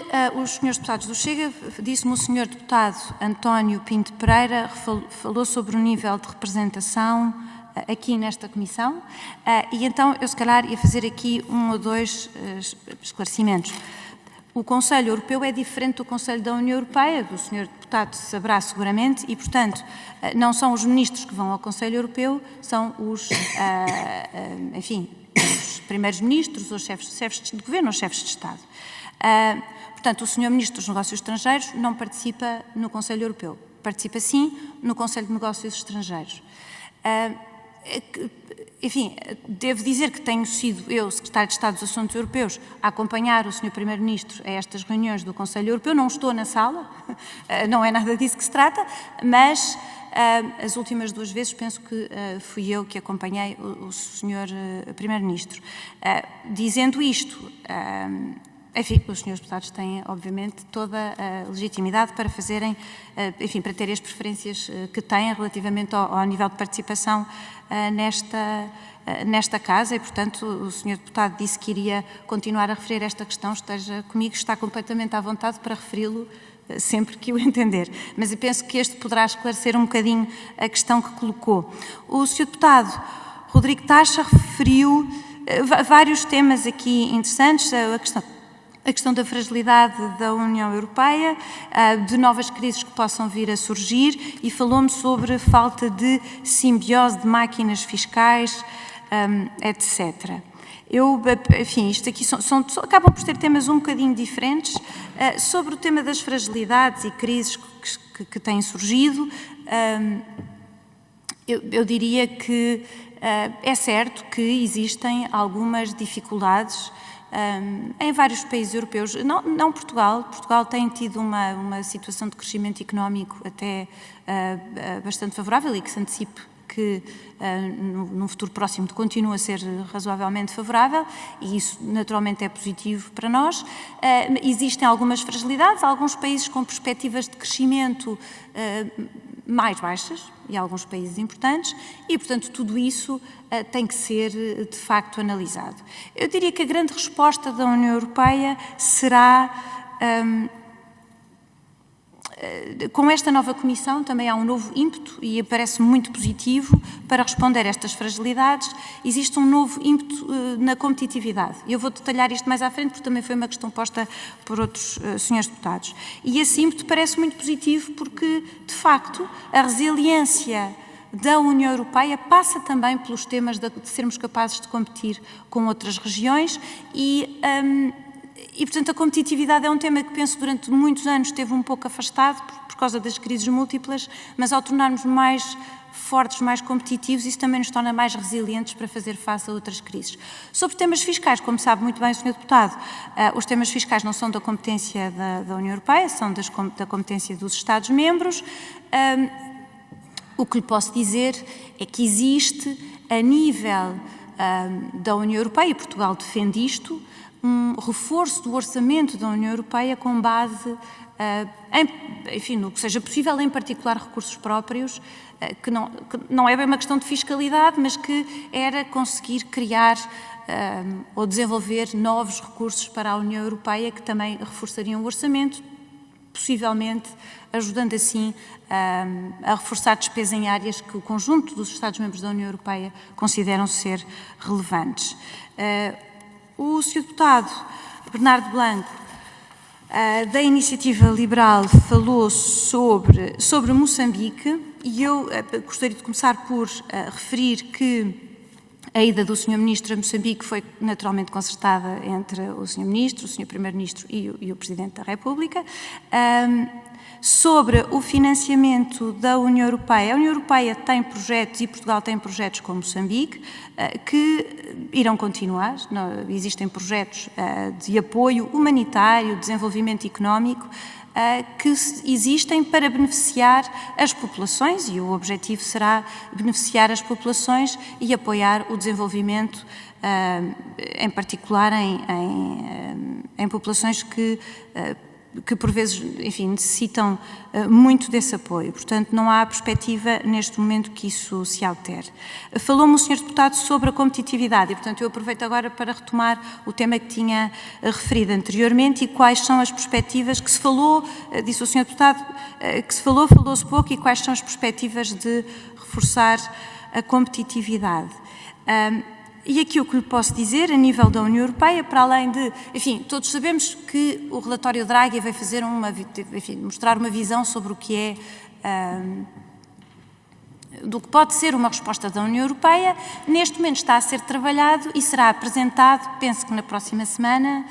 os senhores deputados do Chega, disse-me o senhor deputado António Pinto Pereira, falou sobre o nível de representação aqui nesta comissão, e então eu se calhar ia fazer aqui 1 ou 2 esclarecimentos. O Conselho Europeu é diferente do Conselho da União Europeia, o senhor deputado saberá seguramente, e portanto não são os ministros que vão ao Conselho Europeu, são os, enfim, os primeiros ministros, os chefes de governo, os chefes de Estado. Portanto, o Sr. Ministro dos Negócios Estrangeiros não participa no Conselho Europeu. Participa, sim, no Conselho de Negócios Estrangeiros. Enfim, devo dizer que tenho sido eu, Secretário de Estado dos Assuntos Europeus, a acompanhar o Sr. Primeiro-Ministro a estas reuniões do Conselho Europeu. Não estou na sala, não é nada disso que se trata, mas as últimas 2 vezes penso que fui eu que acompanhei o Sr. Primeiro-Ministro. Dizendo isto, enfim, os senhores deputados têm, obviamente, toda a legitimidade para fazerem, enfim, para terem as preferências que têm relativamente ao nível de participação nesta casa e, portanto, o senhor deputado disse que iria continuar a referir esta questão, esteja comigo, está completamente à vontade para referi-lo sempre que o entender. Mas eu penso que este poderá esclarecer um bocadinho a questão que colocou. O senhor deputado Rodrigo Taxa referiu vários temas aqui interessantes, a questão da fragilidade da União Europeia, de novas crises que possam vir a surgir e falou-me sobre a falta de simbiose de máquinas fiscais, etc. Enfim, isto aqui acabam por ser temas um bocadinho diferentes. Sobre o tema das fragilidades e crises que têm surgido, eu diria que é certo que existem algumas dificuldades em vários países europeus, não Portugal. Portugal tem tido uma situação de crescimento económico até bastante favorável e que se antecipe que num futuro próximo continua a ser razoavelmente favorável e isso naturalmente é positivo para nós. Existem algumas fragilidades, alguns países com perspectivas de crescimento mais baixas e alguns países importantes e, portanto, tudo isso tem que ser, de facto, analisado. Eu diria que a grande resposta da União Europeia será, com esta nova Comissão, também há um novo ímpeto e parece muito positivo para responder a estas fragilidades. Existe um novo ímpeto na competitividade. Eu vou detalhar isto mais à frente, porque também foi uma questão posta por outros senhores deputados. E esse ímpeto parece muito positivo porque, de facto, a resiliência da União Europeia passa também pelos temas de sermos capazes de competir com outras regiões e, portanto, a competitividade é um tema que penso durante muitos anos esteve um pouco afastado por causa das crises múltiplas, mas ao tornarmos mais fortes, mais competitivos, isso também nos torna mais resilientes para fazer face a outras crises. Sobre temas fiscais, como sabe muito bem o Sr. Deputado, os temas fiscais não são da competência da União Europeia, são da competência dos Estados-membros. O que lhe posso dizer é que existe, a nível da União Europeia, e Portugal defende isto, um reforço do orçamento da União Europeia com base, enfim, no que seja possível, em particular recursos próprios, que não é bem uma questão de fiscalidade, mas que era conseguir criar ou desenvolver novos recursos para a União Europeia que também reforçariam o orçamento, possivelmente ajudando assim a reforçar despesa em áreas que o conjunto dos Estados-membros da União Europeia consideram ser relevantes. O Sr. Deputado Bernardo Blanco da Iniciativa Liberal falou sobre Moçambique e eu gostaria de começar por referir que a ida do Sr. Ministro a Moçambique foi naturalmente concertada entre o Sr. Ministro, o Sr. Primeiro-Ministro e o Presidente da República. Sobre o financiamento da União Europeia, a União Europeia tem projetos, e Portugal tem projetos com Moçambique, que irão continuar. Existem projetos de apoio humanitário, desenvolvimento económico, que existem para beneficiar as populações, e o objetivo será beneficiar as populações e apoiar o desenvolvimento, em particular em populações que por vezes, enfim, necessitam muito desse apoio. Portanto, não há perspectiva neste momento que isso se altere. Falou-me o Sr. Deputado sobre a competitividade e, portanto, eu aproveito agora para retomar o tema que tinha referido anteriormente e quais são as perspectivas que se falou, disse o Sr. Deputado, que se falou-se pouco, e quais são as perspectivas de reforçar a competitividade. E aqui o que lhe posso dizer, a nível da União Europeia, para além de... Enfim, todos sabemos que o relatório Draghi vai fazer mostrar uma visão sobre o que é... do que pode ser uma resposta da União Europeia. Neste momento está a ser trabalhado e será apresentado, penso que na próxima semana,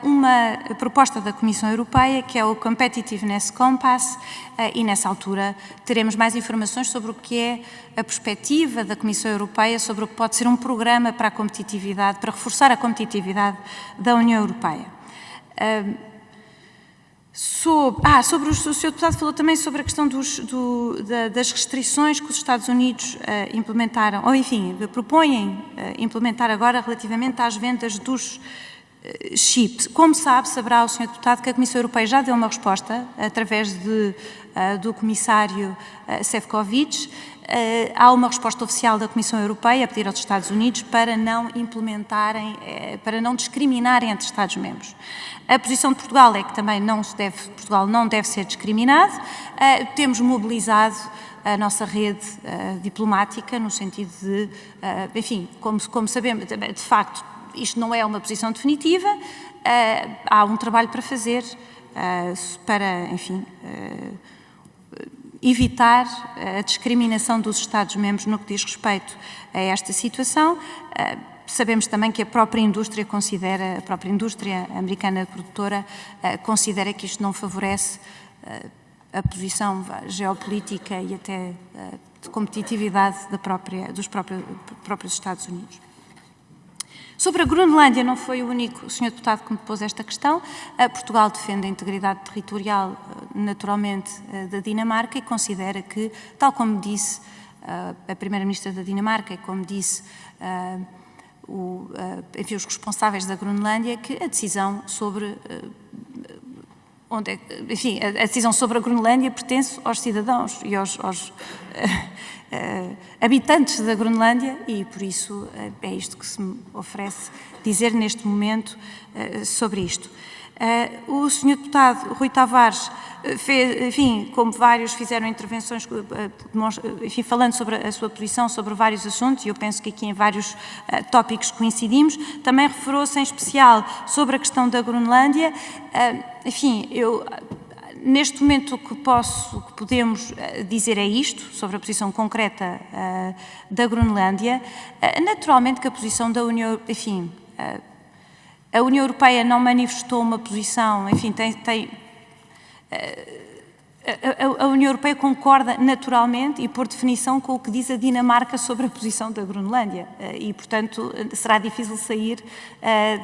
uma proposta da Comissão Europeia, que é o Competitiveness Compass, e nessa altura teremos mais informações sobre o que é a perspectiva da Comissão Europeia, sobre o que pode ser um programa para a competitividade, para reforçar a competitividade da União Europeia. Sobre o Sr. Deputado falou também sobre a questão das restrições que os Estados Unidos implementaram, ou enfim, propõem implementar agora relativamente às vendas dos chips. Como saberá o Sr. Deputado que a Comissão Europeia já deu uma resposta através do Comissário Šefčovič. Há uma resposta oficial da Comissão Europeia a pedir aos Estados Unidos para não implementarem, para não discriminarem entre Estados-membros. A posição de Portugal é que também Portugal não deve ser discriminado. Temos mobilizado a nossa rede diplomática no sentido de, enfim, como sabemos, de facto, isto não é uma posição definitiva, há um trabalho para fazer para, enfim, evitar a discriminação dos Estados-membros no que diz respeito a esta situação. Sabemos também que a própria indústria americana produtora considera que isto não favorece a posição geopolítica e até de competitividade dos próprios Estados Unidos. Sobre a Groenlândia, não foi o único Sr. Deputado que me pôs esta questão. Portugal defende a integridade territorial, naturalmente, da Dinamarca e considera que, tal como disse a Primeira-Ministra da Dinamarca e como disse enfim, os responsáveis da Groenlândia, que a decisão sobre enfim, a decisão sobre a Groenlândia pertence aos cidadãos e aos habitantes da Groenlândia e, por isso, é isto que se me oferece dizer neste momento sobre isto. O Sr. Deputado Rui Tavares fez, enfim, como vários fizeram intervenções, enfim, falando sobre a sua posição sobre vários assuntos, e eu penso que aqui em vários tópicos coincidimos, também referou-se em especial sobre a questão da Groenlândia. Enfim, neste momento o que podemos dizer é isto, sobre a posição concreta da Groenlândia. Naturalmente que a posição da União, enfim, a União Europeia não manifestou uma posição, enfim, a União Europeia concorda naturalmente e por definição com o que diz a Dinamarca sobre a posição da Groenlândia e, portanto, será difícil sair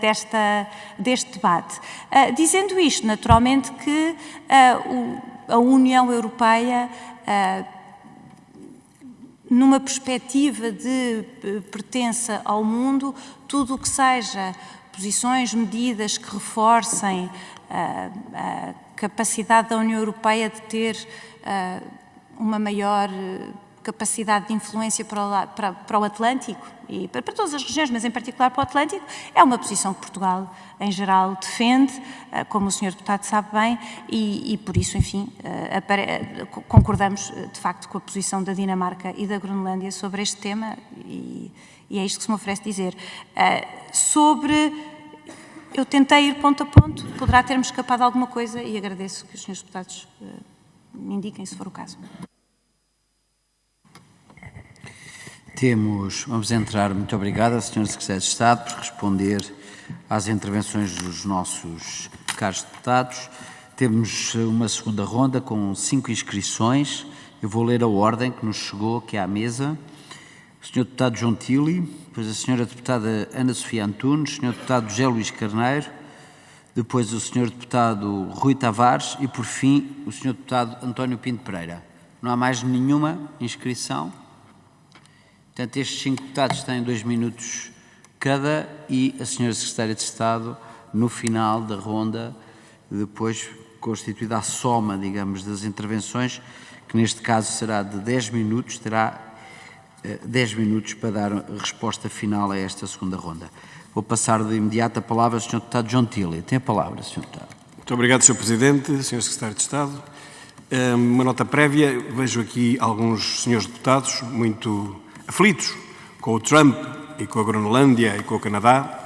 deste debate. Dizendo isto, naturalmente que a União Europeia, numa perspectiva de pertença ao mundo, tudo o que seja posições, medidas que reforcem a capacidade da União Europeia de ter uma maior capacidade de influência para o Atlântico e para todas as regiões, mas em particular para o Atlântico, é uma posição que Portugal, em geral, defende, como o Sr. Deputado sabe bem, e por isso, enfim, concordamos, de facto, com a posição da Dinamarca e da Groenlândia sobre este tema e é isto que se me oferece dizer. Sobre Eu tentei ir ponto a ponto, poderá ter-me escapado alguma coisa e agradeço que os senhores deputados me indiquem, se for o caso. Vamos entrar, muito obrigada, Sr. Secretário de Estado, por responder às intervenções dos nossos caros deputados. Temos uma segunda ronda com 5 inscrições. Eu vou ler a ordem que nos chegou aqui à mesa. O Sr. Deputado João Tili, depois a Sra. Deputada Ana Sofia Antunes, o Sr. Deputado José Luís Carneiro, depois o Sr. Deputado Rui Tavares e, por fim, o Sr. Deputado António Pinto Pereira. Não há mais nenhuma inscrição. Portanto, estes 5 deputados têm 2 minutos cada e a Sra. Secretária de Estado, no final da ronda, depois constituída a soma, digamos, das intervenções, que neste caso será de 10 minutos, terá 10 minutos para dar resposta final a esta segunda ronda. Vou passar de imediato a palavra ao Sr. Deputado João Tili. Tem a palavra, Sr. Deputado. Muito obrigado, Sr. Presidente, Sr. Secretário de Estado. Uma nota prévia, vejo aqui alguns senhores deputados muito aflitos com o Trump e com a Groenlândia e com o Canadá.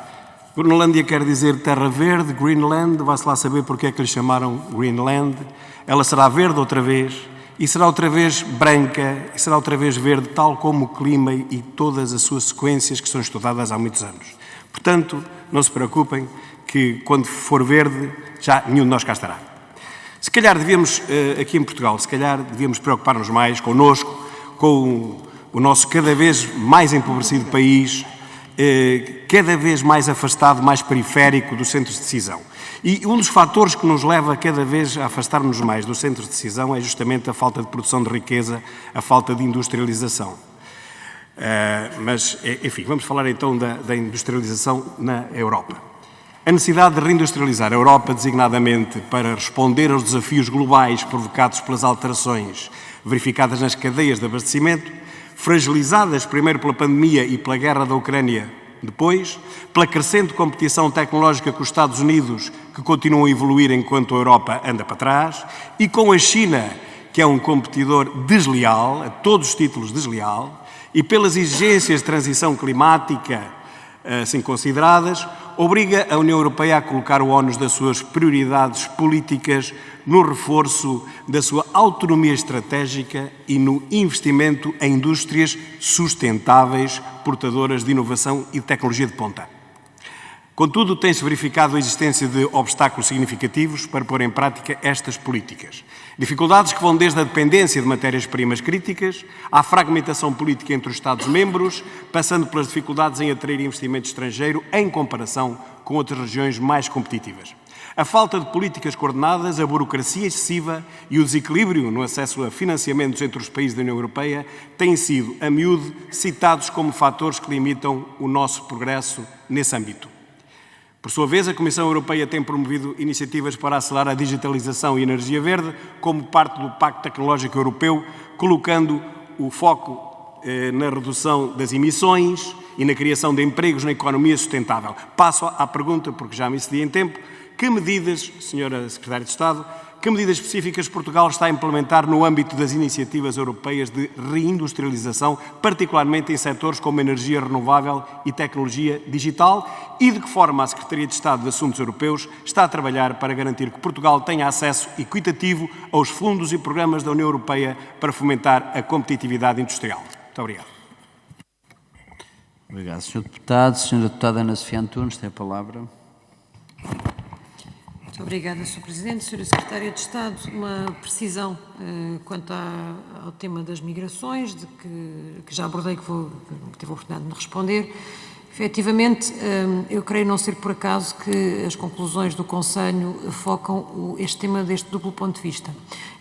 Groenlândia quer dizer terra verde, Greenland, vai-se lá saber porque é que lhe chamaram Greenland. Ela será verde outra vez e será outra vez branca e será outra vez verde, tal como o clima e todas as suas sequências que são estudadas há muitos anos. Portanto, não se preocupem que quando for verde já nenhum de nós cá estará. Se calhar devíamos, aqui em Portugal, se calhar devíamos preocupar-nos mais connosco, com o nosso cada vez mais empobrecido país, cada vez mais afastado, mais periférico dos centros de decisão. E um dos fatores que nos leva cada vez a afastar-nos mais dos centros de decisão é justamente a falta de produção de riqueza, a falta de industrialização. Mas, enfim, vamos falar então da industrialização na Europa. A necessidade de reindustrializar a Europa, designadamente para responder aos desafios globais provocados pelas alterações verificadas nas cadeias de abastecimento, fragilizadas primeiro pela pandemia e pela guerra da Ucrânia depois, pela crescente competição tecnológica com os Estados Unidos, que continuam a evoluir enquanto a Europa anda para trás, e com a China, que é um competidor desleal, a todos os títulos desleal, e pelas exigências de transição climática assim consideradas, obriga a União Europeia a colocar o ónus das suas prioridades políticas no reforço da sua autonomia estratégica e no investimento em indústrias sustentáveis, portadoras de inovação e de tecnologia de ponta. Contudo, tem-se verificado a existência de obstáculos significativos para pôr em prática estas políticas. Dificuldades que vão desde a dependência de matérias-primas críticas à fragmentação política entre os Estados-membros, passando pelas dificuldades em atrair investimento estrangeiro em comparação com outras regiões mais competitivas. A falta de políticas coordenadas, a burocracia excessiva e o desequilíbrio no acesso a financiamentos entre os países da União Europeia têm sido, a miúdo, citados como fatores que limitam o nosso progresso nesse âmbito. Por sua vez, a Comissão Europeia tem promovido iniciativas para acelerar a digitalização e energia verde como parte do Pacto Tecnológico Europeu, colocando o foco na redução das emissões e na criação de empregos na economia sustentável. Passo à pergunta, porque já me excedi em tempo. Que medidas, Sra. Secretária de Estado, que medidas específicas Portugal está a implementar no âmbito das iniciativas europeias de reindustrialização, particularmente em setores como energia renovável e tecnologia digital? E de que forma a Secretaria de Estado de Assuntos Europeus está a trabalhar para garantir que Portugal tenha acesso equitativo aos fundos e programas da União Europeia para fomentar a competitividade industrial? Muito obrigado. Obrigado, Sr. Deputado. Sra. Deputada Ana Sofia Antunes, tem a palavra. Muito obrigada, Sr. Presidente. Sra. Secretária de Estado, uma precisão quanto ao tema das migrações, que já abordei, que tive a oportunidade de me responder. Efetivamente, eu creio não ser por acaso que as conclusões do Conselho focam este tema deste duplo ponto de vista.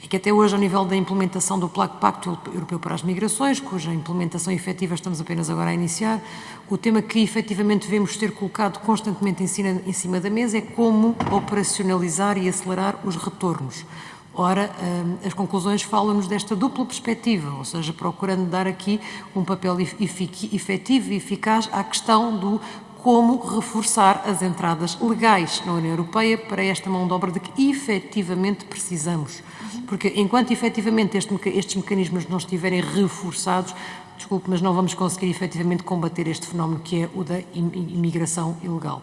E que até hoje, ao nível da implementação do Pacto Europeu para as Migrações, cuja implementação efetiva estamos apenas agora a iniciar, o tema que efetivamente devemos ter colocado constantemente em cima da mesa é como operacionalizar e acelerar os retornos. Ora, as conclusões falam-nos desta dupla perspectiva, ou seja, procurando dar aqui um papel efetivo e eficaz à questão do como reforçar as entradas legais na União Europeia para esta mão de obra de que efetivamente precisamos. Porque enquanto efetivamente estes mecanismos não estiverem reforçados, desculpe, mas não vamos conseguir efetivamente combater este fenómeno que é o da imigração ilegal.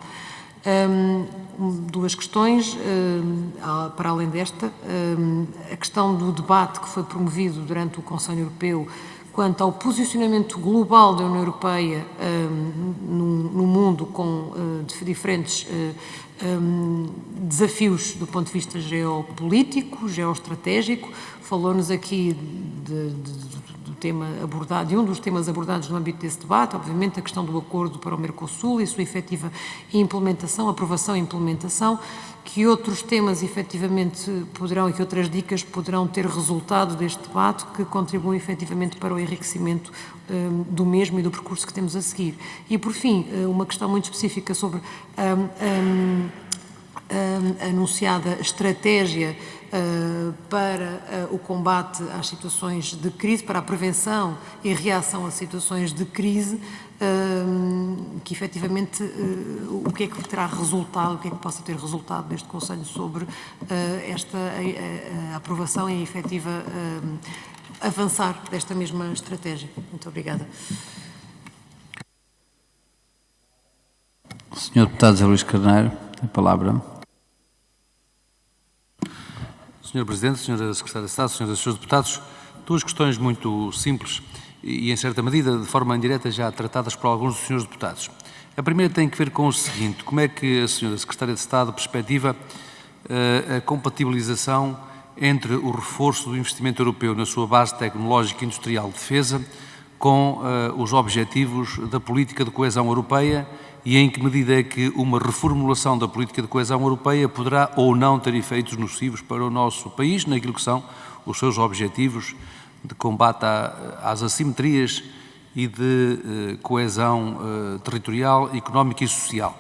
Duas questões, para além desta, a questão do debate que foi promovido durante o Conselho Europeu quanto ao posicionamento global da União Europeia no mundo com diferentes desafios do ponto de vista geopolítico, geoestratégico. Falou-nos aqui do tema abordado, de um dos temas abordados no âmbito desse debate, obviamente a questão do acordo para o Mercosul e a sua efetiva implementação, aprovação e implementação. Que outros temas efetivamente poderão e que outras dicas poderão ter resultado deste debate que contribuem efetivamente para o enriquecimento do mesmo e do percurso que temos a seguir. E por fim, uma questão muito específica sobre a anunciada estratégia para o combate às situações de crise, para a prevenção e reação a situações de crise, que efetivamente o que é que terá resultado, o que é que possa ter resultado deste Conselho sobre esta aprovação e a efetiva avançar desta mesma estratégia. Muito obrigada. Senhor Deputado José Luís Carneiro, a palavra. Senhor Presidente, Senhora Secretária de Estado, Senhoras e Senhores Deputados, duas questões muito simples e, em certa medida, de forma indireta, já tratadas por alguns dos senhores deputados. A primeira tem que ver com o seguinte: como é que a Senhora Secretária de Estado perspectiva a compatibilização entre o reforço do investimento europeu na sua base tecnológica e industrial de defesa com os objetivos da política de coesão europeia e em que medida é que uma reformulação da política de coesão europeia poderá ou não ter efeitos nocivos para o nosso país naquilo que são os seus objetivos de combate às assimetrias e de coesão territorial, económica e social.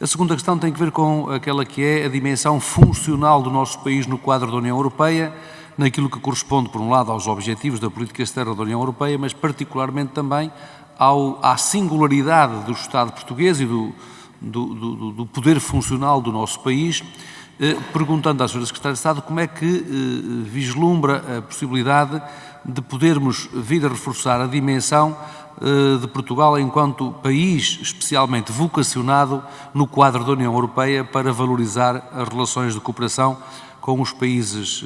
A segunda questão tem que ver com aquela que é a dimensão funcional do nosso país no quadro da União Europeia, naquilo que corresponde, por um lado, aos objetivos da política externa da União Europeia, mas particularmente também à singularidade do Estado português e do poder funcional do nosso país, perguntando à Sra. Secretária de Estado como é que vislumbra a possibilidade de podermos vir a reforçar a dimensão de Portugal enquanto país especialmente vocacionado no quadro da União Europeia para valorizar as relações de cooperação com os países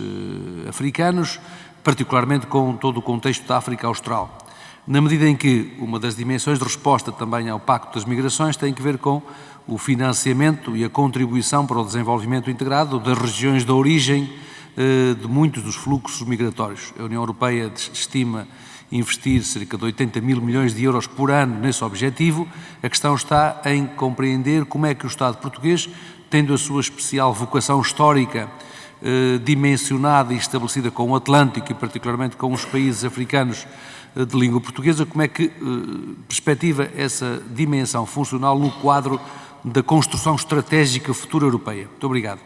africanos, particularmente com todo o contexto da África Austral. Na medida em que uma das dimensões de resposta também ao Pacto das Migrações tem que ver com o financiamento e a contribuição para o desenvolvimento integrado das regiões de origem de muitos dos fluxos migratórios. A União Europeia estima investir cerca de 80 mil milhões de euros por ano nesse objetivo. A questão está em compreender como é que o Estado português, tendo a sua especial vocação histórica dimensionada e estabelecida com o Atlântico e particularmente com os países africanos de língua portuguesa, como é que perspectiva essa dimensão funcional no quadro da construção estratégica futura europeia. Muito obrigado.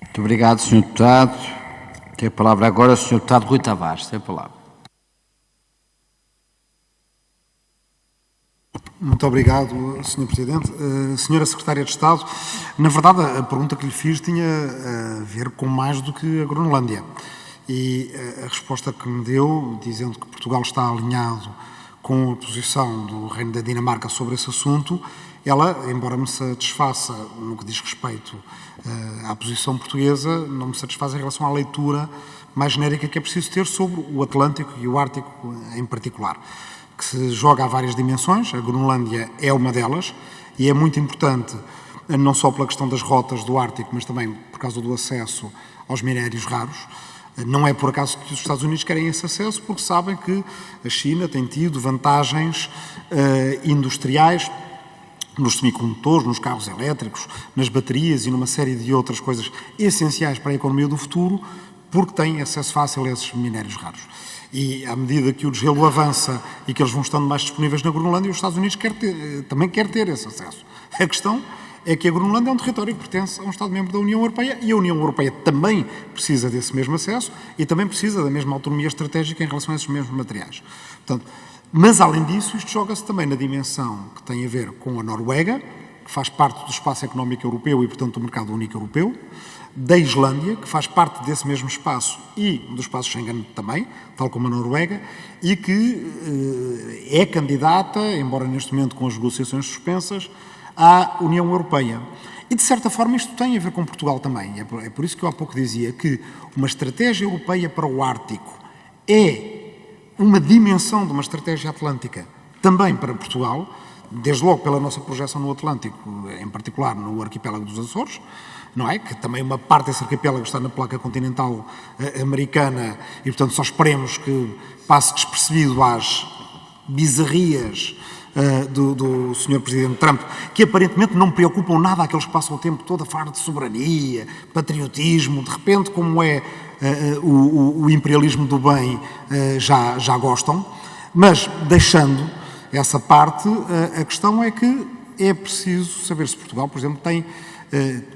Muito obrigado, Sr. Deputado. Tem a palavra agora o Sr. Deputado Rui Tavares. Tem a palavra. Muito obrigado, Sr. Presidente. Senhora Secretária de Estado, na verdade a pergunta que lhe fiz tinha a ver com mais do que a Groenlândia. E a resposta que me deu, dizendo que Portugal está alinhado com a posição do Reino da Dinamarca sobre esse assunto, ela, embora me satisfaça no que diz respeito à posição portuguesa, não me satisfaz em relação à leitura mais genérica que é preciso ter sobre o Atlântico e o Ártico em particular, que se joga a várias dimensões. A Groenlândia é uma delas e é muito importante, não só pela questão das rotas do Ártico, mas também por causa do acesso aos minérios raros. Não é por acaso que os Estados Unidos querem esse acesso, porque sabem que a China tem tido vantagens industriais nos semicondutores, nos carros elétricos, nas baterias e numa série de outras coisas essenciais para a economia do futuro, porque tem acesso fácil a esses minérios raros. E à medida que o desgelo avança e que eles vão estando mais disponíveis na Groenlândia, os Estados Unidos também querem ter esse acesso. A questão é que a Groenlândia é um território que pertence a um Estado-membro da União Europeia e a União Europeia também precisa desse mesmo acesso e também precisa da mesma autonomia estratégica em relação a esses mesmos materiais. Portanto, mas, além disso, isto joga-se também na dimensão que tem a ver com a Noruega, que faz parte do espaço económico europeu e, portanto, do mercado único europeu, da Islândia, que faz parte desse mesmo espaço e do espaço Schengen também, tal como a Noruega, e que é candidata, embora neste momento com as negociações suspensas, à União Europeia. E, de certa forma, isto tem a ver com Portugal também. É por isso que eu há pouco dizia que uma estratégia europeia para o Ártico é uma dimensão de uma estratégia atlântica também para Portugal, desde logo pela nossa projeção no Atlântico, em particular no arquipélago dos Açores, não é? Que também uma parte desse arquipélago está na placa continental americana e, portanto, só esperemos que passe despercebido às bizarrias do Sr. Presidente Trump, que aparentemente não preocupam nada àqueles que passam o tempo todo a falar de soberania, patriotismo, de repente, como é o imperialismo do bem, já gostam. Mas, deixando essa parte, a questão é que é preciso saber se Portugal, por exemplo, tem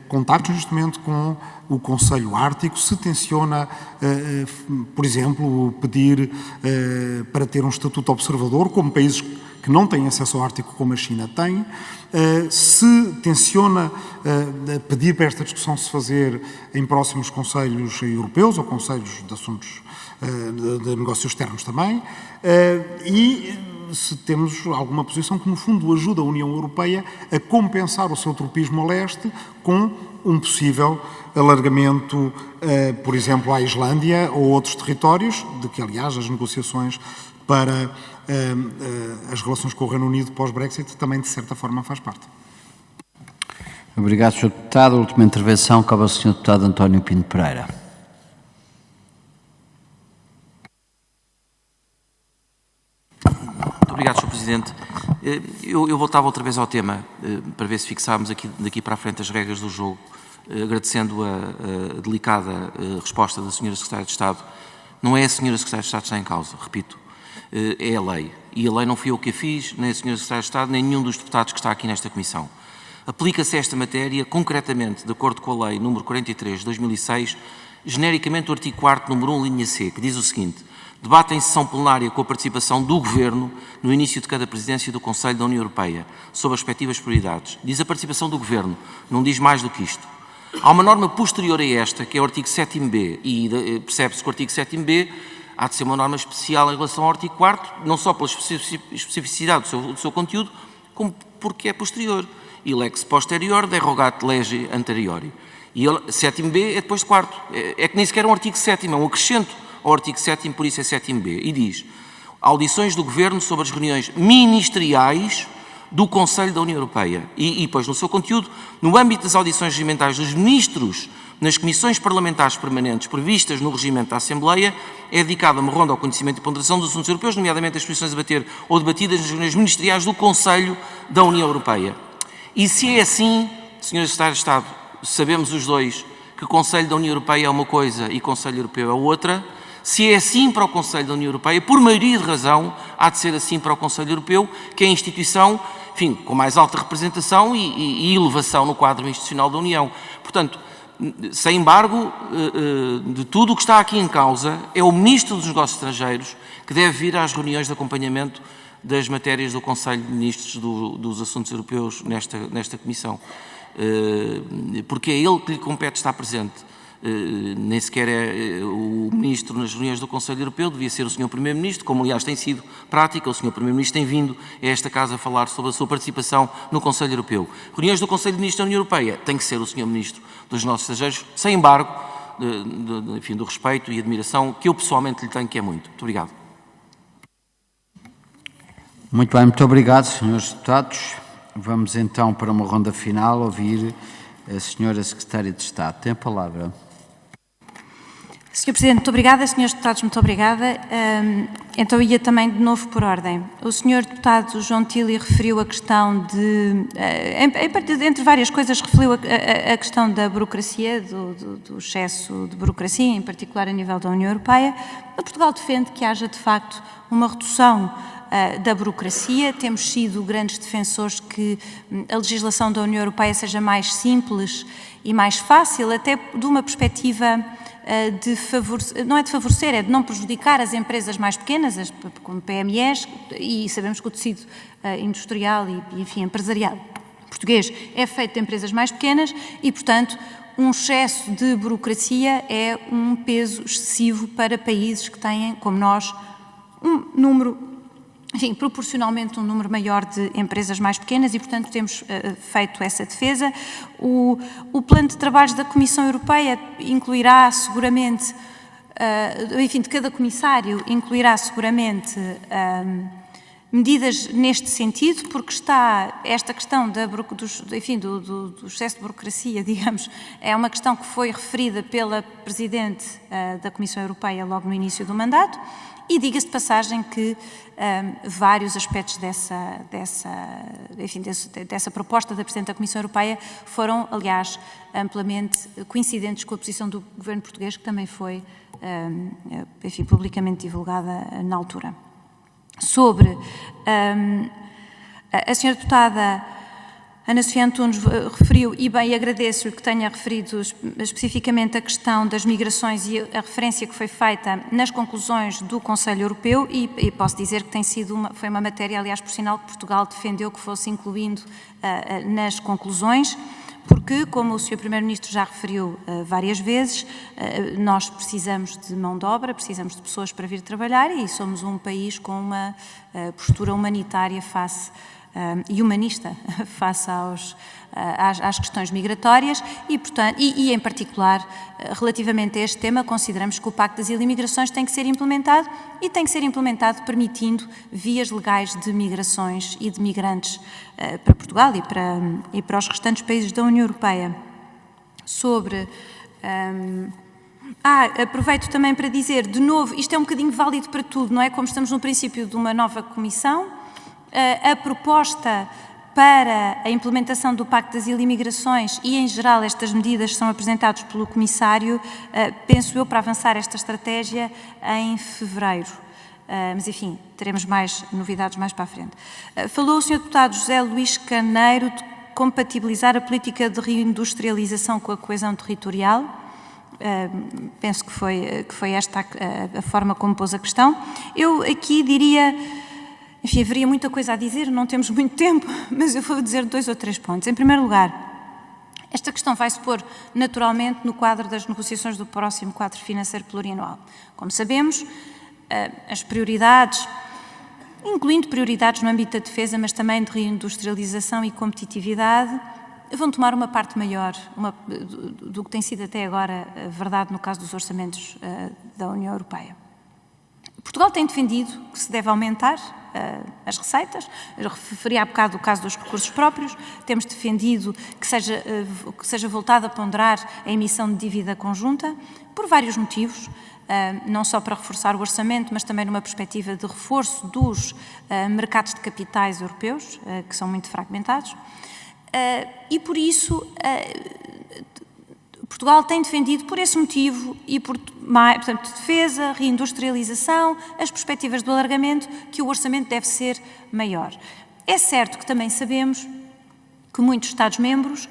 contactos justamente com o Conselho Ártico, se tenciona, por exemplo, pedir para ter um estatuto observador, como países que não têm acesso ao Ártico como a China tem, se tenciona pedir para esta discussão se fazer em próximos Conselhos Europeus ou Conselhos de Assuntos de Negócios Externos também, e se temos alguma posição que, no fundo, ajuda a União Europeia a compensar o seu tropismo a leste com um possível alargamento, por exemplo, à Islândia ou outros territórios, de que, aliás, as negociações para as relações com o Reino Unido pós-Brexit também, de certa forma, faz parte. Obrigado, Sr. Deputado. A última intervenção cabe ao Sr. Deputado António Pinto Pereira. Muito obrigado, Sr. Presidente. Eu voltava outra vez ao tema, para ver se fixámos daqui para a frente as regras do jogo, agradecendo a delicada resposta da Sra. Secretária de Estado. Não é a Sra. Secretária de Estado que está em causa, repito, é a lei. E a lei não fui eu que a fiz, nem a Sra. Secretária de Estado, nem nenhum dos deputados que está aqui nesta Comissão. Aplica-se esta matéria, concretamente, de acordo com a Lei nº 43 de 2006, genericamente o artigo 4º, número 1, linha C, que diz o seguinte: debate em sessão plenária com a participação do Governo no início de cada presidência do Conselho da União Europeia, sob as respectivas prioridades. Diz a participação do Governo, não diz mais do que isto. Há uma norma posterior a esta, que é o artigo 7º-B, e percebe-se que o artigo 7º-B há de ser uma norma especial em relação ao artigo 4º, não só pela especificidade do seu conteúdo, como porque é posterior. E lex posterior derogat lege anteriori. E 7º-B é depois de 4º. É que nem sequer é um artigo 7º, é um acrescento ao artigo 7º, por isso é 7º-B. E diz: audições do Governo sobre as reuniões ministeriais do Conselho da União Europeia. E depois, no seu conteúdo, no âmbito das audições regimentais dos ministros nas comissões parlamentares permanentes previstas no regimento da Assembleia, é dedicada uma ronda ao conhecimento e ponderação dos assuntos europeus, nomeadamente as posições a debater ou debatidas nas reuniões ministeriais do Conselho da União Europeia. E se é assim, Sra. Secretária de Estado, sabemos os dois que o Conselho da União Europeia é uma coisa e o Conselho Europeu é outra. Se é assim para o Conselho da União Europeia, por maioria de razão, há de ser assim para o Conselho Europeu, que é a instituição, enfim, com mais alta representação e elevação no quadro institucional da União. Portanto, sem embargo, de tudo o que está aqui em causa, é o Ministro dos Negócios Estrangeiros que deve vir às reuniões de acompanhamento das matérias do Conselho de Ministros dos Assuntos Europeus nesta Comissão. Porque é ele que lhe compete estar presente. Nem sequer é o Ministro nas reuniões do Conselho Europeu, devia ser o Sr. Primeiro-Ministro, como aliás tem sido prática, o Sr. Primeiro-Ministro tem vindo a esta Casa a falar sobre a sua participação no Conselho Europeu. Reuniões do Conselho de Ministros da União Europeia, tem que ser o Sr. Ministro dos Negócios Estrangeiros, sem embargo, enfim, do respeito e admiração que eu pessoalmente lhe tenho, que é muito. Muito obrigado. Muito bem, muito obrigado, senhores deputados. Vamos então para uma ronda final ouvir a senhora Secretária de Estado. Tem a palavra. Sr. Presidente, muito obrigada. Senhores deputados, muito obrigada. Então ia também de novo por ordem. O Sr. Deputado João Tili referiu a questão de, entre várias coisas, referiu a questão da burocracia, do excesso de burocracia, em particular a nível da União Europeia. Portugal defende que haja, de facto, uma redução da burocracia. Temos sido grandes defensores que a legislação da União Europeia seja mais simples e mais fácil, até de uma perspectiva de favorecer, não é de favorecer, é de não prejudicar as empresas mais pequenas, como PMEs, e sabemos que o tecido industrial e, enfim, empresarial português é feito de empresas mais pequenas e, portanto, um excesso de burocracia é um peso excessivo para países que têm, como nós, um número enfim, proporcionalmente um número maior de empresas mais pequenas e, portanto, temos feito essa defesa. O plano de trabalhos da Comissão Europeia incluirá seguramente, enfim, de cada comissário, incluirá seguramente medidas neste sentido, porque está esta questão do excesso de burocracia, digamos, é uma questão que foi referida pela Presidente da Comissão Europeia logo no início do mandato, e diga-se de passagem que vários aspectos dessa proposta da Presidente da Comissão Europeia foram, aliás, amplamente coincidentes com a posição do Governo português, que também foi, enfim, publicamente divulgada na altura. Sobre a senhora deputada Ana Sofia Antunes referiu, e bem, agradeço-lhe que tenha referido especificamente a questão das migrações e a referência que foi feita nas conclusões do Conselho Europeu, e posso dizer que foi uma matéria, aliás, por sinal, que Portugal defendeu que fosse incluindo nas conclusões, porque, como o Sr. Primeiro-Ministro já referiu várias vezes, nós precisamos de mão de obra, precisamos de pessoas para vir trabalhar, e somos um país com uma postura humanitária e humanista face às questões migratórias e, portanto, e em particular, relativamente a este tema, consideramos que o Pacto das Imigrações tem que ser implementado e tem que ser implementado permitindo vias legais de migrações e de migrantes para Portugal e para os restantes países da União Europeia. Aproveito também para dizer, de novo, isto é um bocadinho válido para tudo, não é? Como estamos no princípio de uma nova comissão, a proposta para a implementação do Pacto das Imigrações e, em geral, estas medidas são apresentadas pelo Comissário, penso eu, para avançar esta estratégia em fevereiro. Mas, enfim, teremos mais novidades mais para a frente. Falou o Sr. Deputado José Luís Carneiro de compatibilizar a política de reindustrialização com a coesão territorial. Penso que foi esta a forma como pôs a questão. Eu aqui diria... Enfim, haveria muita coisa a dizer, não temos muito tempo, mas eu vou dizer 2 ou 3 pontos. Em primeiro lugar, esta questão vai-se pôr naturalmente no quadro das negociações do próximo quadro financeiro plurianual. Como sabemos, as prioridades, incluindo prioridades no âmbito da defesa, mas também de reindustrialização e competitividade, vão tomar uma parte maior do que tem sido até agora verdade no caso dos orçamentos da União Europeia. Portugal tem defendido que se deve aumentar as receitas, eu referi há bocado o caso dos recursos próprios, temos defendido que seja voltado a ponderar a emissão de dívida conjunta, por vários motivos, não só para reforçar o orçamento, mas também numa perspectiva de reforço dos mercados de capitais europeus, que são muito fragmentados, e por isso... Portugal tem defendido, por esse motivo, e portanto, defesa, reindustrialização, as perspectivas do alargamento, que o orçamento deve ser maior. É certo que também sabemos que muitos Estados-membros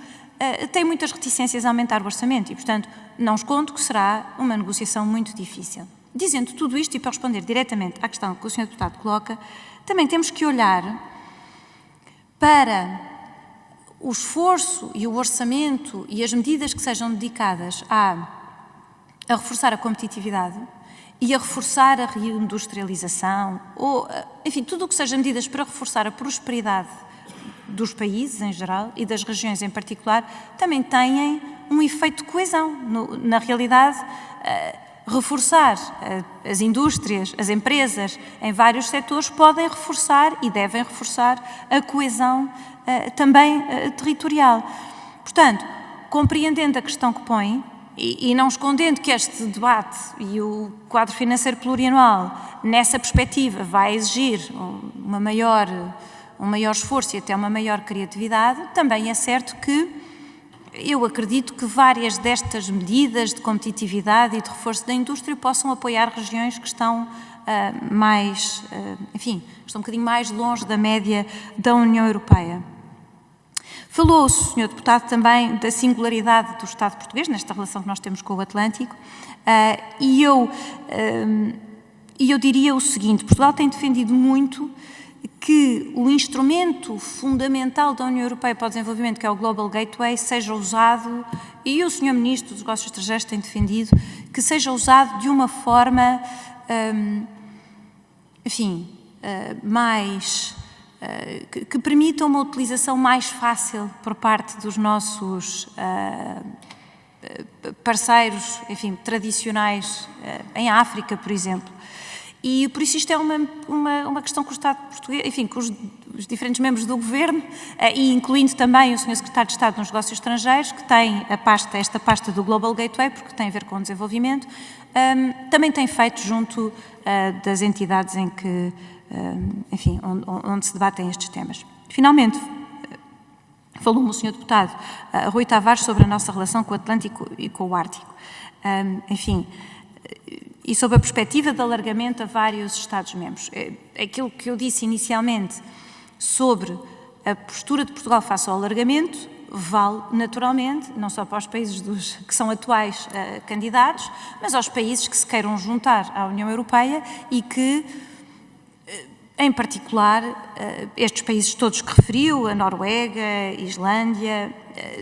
têm muitas reticências a aumentar o orçamento e, portanto, não escondo que será uma negociação muito difícil. Dizendo tudo isto, e para responder diretamente à questão que o Sr. Deputado coloca, também temos que olhar para... o esforço e o orçamento e as medidas que sejam dedicadas a reforçar a competitividade e a reforçar a reindustrialização, ou, enfim, tudo o que sejam medidas para reforçar a prosperidade dos países em geral e das regiões em particular, também têm um efeito de coesão. Na realidade, reforçar as indústrias, as empresas em vários setores podem reforçar e devem reforçar a coesão também territorial. Portanto, compreendendo a questão que põe e não escondendo que este debate e o quadro financeiro plurianual, nessa perspectiva, vai exigir um maior esforço e até uma maior criatividade, também é certo que eu acredito que várias destas medidas de competitividade e de reforço da indústria possam apoiar regiões que estão estão um bocadinho mais longe da média da União Europeia. Falou o Sr. Deputado também da singularidade do Estado português, nesta relação que nós temos com o Atlântico, e eu diria o seguinte: Portugal tem defendido muito que o instrumento fundamental da União Europeia para o desenvolvimento, que é o Global Gateway, seja usado, e o Sr. Ministro dos Negócios Estrangeiros tem defendido, que seja usado de uma forma, que permitam uma utilização mais fácil por parte dos nossos parceiros, enfim, tradicionais, em África, por exemplo. E por isso isto é uma questão que o Estado português, enfim, com os diferentes membros do Governo, e incluindo também o Sr. Secretário de Estado nos Negócios Estrangeiros, que tem esta pasta do Global Gateway, porque tem a ver com o desenvolvimento, também tem feito junto das entidades em que, enfim, onde se debatem estes temas. Finalmente, falou-me o Sr. Deputado Rui Tavares sobre a nossa relação com o Atlântico e com o Ártico. Enfim, e sobre a perspectiva de alargamento a vários Estados-membros. Aquilo que eu disse inicialmente sobre a postura de Portugal face ao alargamento vale naturalmente, não só para os países que são atuais candidatos, mas aos países que se queiram juntar à União Europeia e que, em particular, estes países todos que referiu, a Noruega, a Islândia,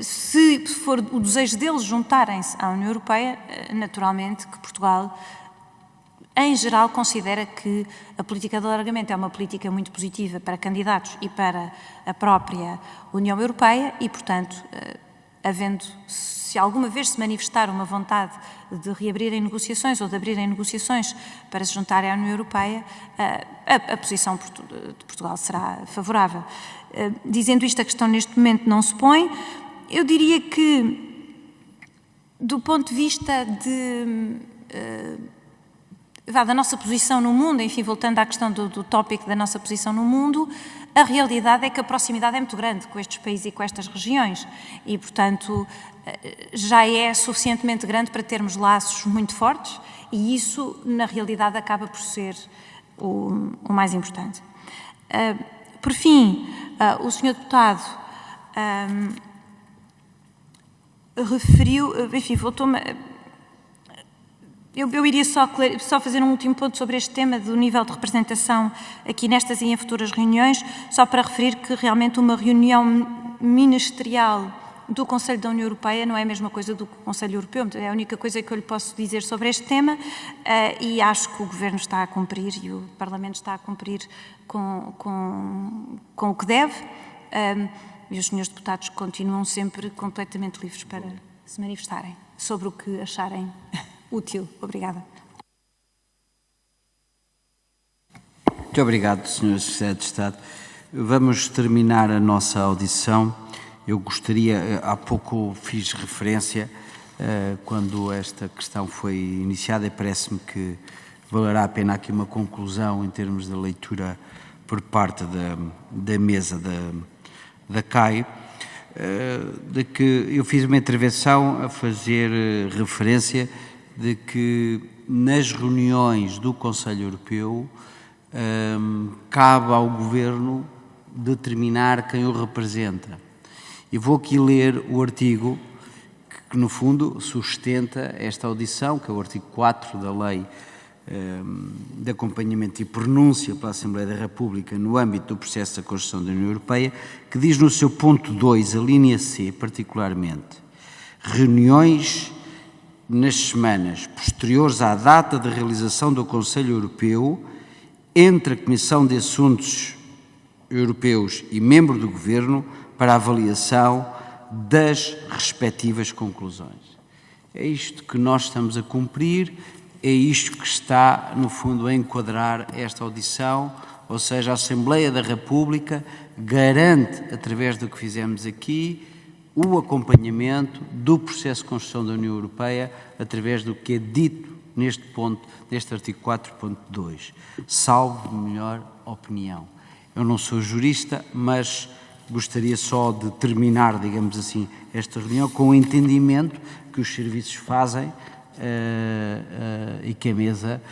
se for o desejo deles juntarem-se à União Europeia, naturalmente que Portugal, em geral, considera que a política de alargamento é uma política muito positiva para candidatos e para a própria União Europeia e, portanto, se alguma vez se manifestar uma vontade de reabrirem negociações ou de abrirem negociações para se juntarem à União Europeia, a posição de Portugal será favorável. Dizendo isto, a questão neste momento não se põe. Eu diria que, do ponto de vista da nossa posição no mundo, enfim, voltando à questão do tópico da nossa posição no mundo, a realidade é que a proximidade é muito grande com estes países e com estas regiões e, portanto, já é suficientemente grande para termos laços muito fortes e isso, na realidade, acaba por ser o mais importante. Por fim, o Sr. Deputado referiu, enfim, voltou-me... Eu iria só fazer um último ponto sobre este tema do nível de representação aqui nestas e em futuras reuniões, só para referir que realmente uma reunião ministerial do Conselho da União Europeia não é a mesma coisa do que o Conselho Europeu, é a única coisa que eu lhe posso dizer sobre este tema e acho que o Governo está a cumprir e o Parlamento está a cumprir com o que deve e os senhores deputados continuam sempre completamente livres para se manifestarem sobre o que acharem útil. Obrigada. Muito obrigado, Sr. Secretário de Estado. Vamos terminar a nossa audição. Eu gostaria, há pouco fiz referência, quando esta questão foi iniciada, e parece-me que valerá a pena aqui uma conclusão em termos da leitura por parte da mesa da CAI, de que eu fiz uma intervenção a fazer referência de que nas reuniões do Conselho Europeu cabe ao Governo determinar quem o representa. E vou aqui ler o artigo que no fundo, sustenta esta audição, que é o artigo 4 da Lei de Acompanhamento e Pronúncia pela Assembleia da República no âmbito do processo da construção da União Europeia, que diz no seu ponto 2, a linha C, particularmente, reuniões nas semanas posteriores à data de realização do Conselho Europeu entre a Comissão de Assuntos Europeus e membro do Governo para avaliação das respectivas conclusões. É isto que nós estamos a cumprir, é isto que está, no fundo, a enquadrar esta audição, ou seja, a Assembleia da República garante, através do que fizemos aqui, o acompanhamento do processo de construção da União Europeia através do que é dito neste ponto, neste artigo 4.2, salvo melhor opinião. Eu não sou jurista, mas gostaria só de terminar, digamos assim, esta reunião com o entendimento que os serviços fazem e que a mesa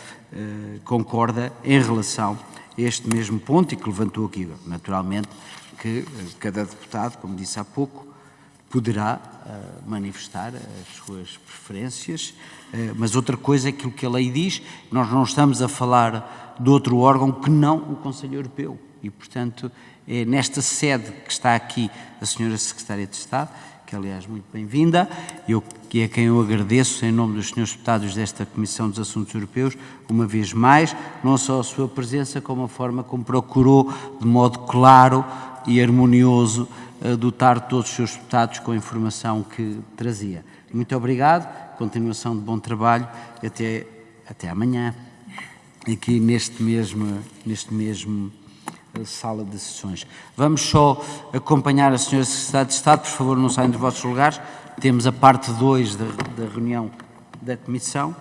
concorda em relação a este mesmo ponto e que levantou aqui. Naturalmente que cada deputado, como disse há pouco, poderá manifestar as suas preferências, mas outra coisa é aquilo que a lei diz, nós não estamos a falar de outro órgão que não o Conselho Europeu e, portanto, é nesta sede que está aqui a Sra. Secretária de Estado, que aliás muito bem-vinda, e a quem eu agradeço em nome dos senhores deputados desta Comissão dos Assuntos Europeus, uma vez mais, não só a sua presença, como a forma como procurou, de modo claro e harmonioso, dotar todos os seus deputados com a informação que trazia. Muito obrigado, continuação de bom trabalho e até amanhã, aqui neste mesmo sala de sessões. Vamos só acompanhar a senhora Secretária de Estado, por favor não saiam dos vossos lugares, temos a parte 2 da reunião da Comissão.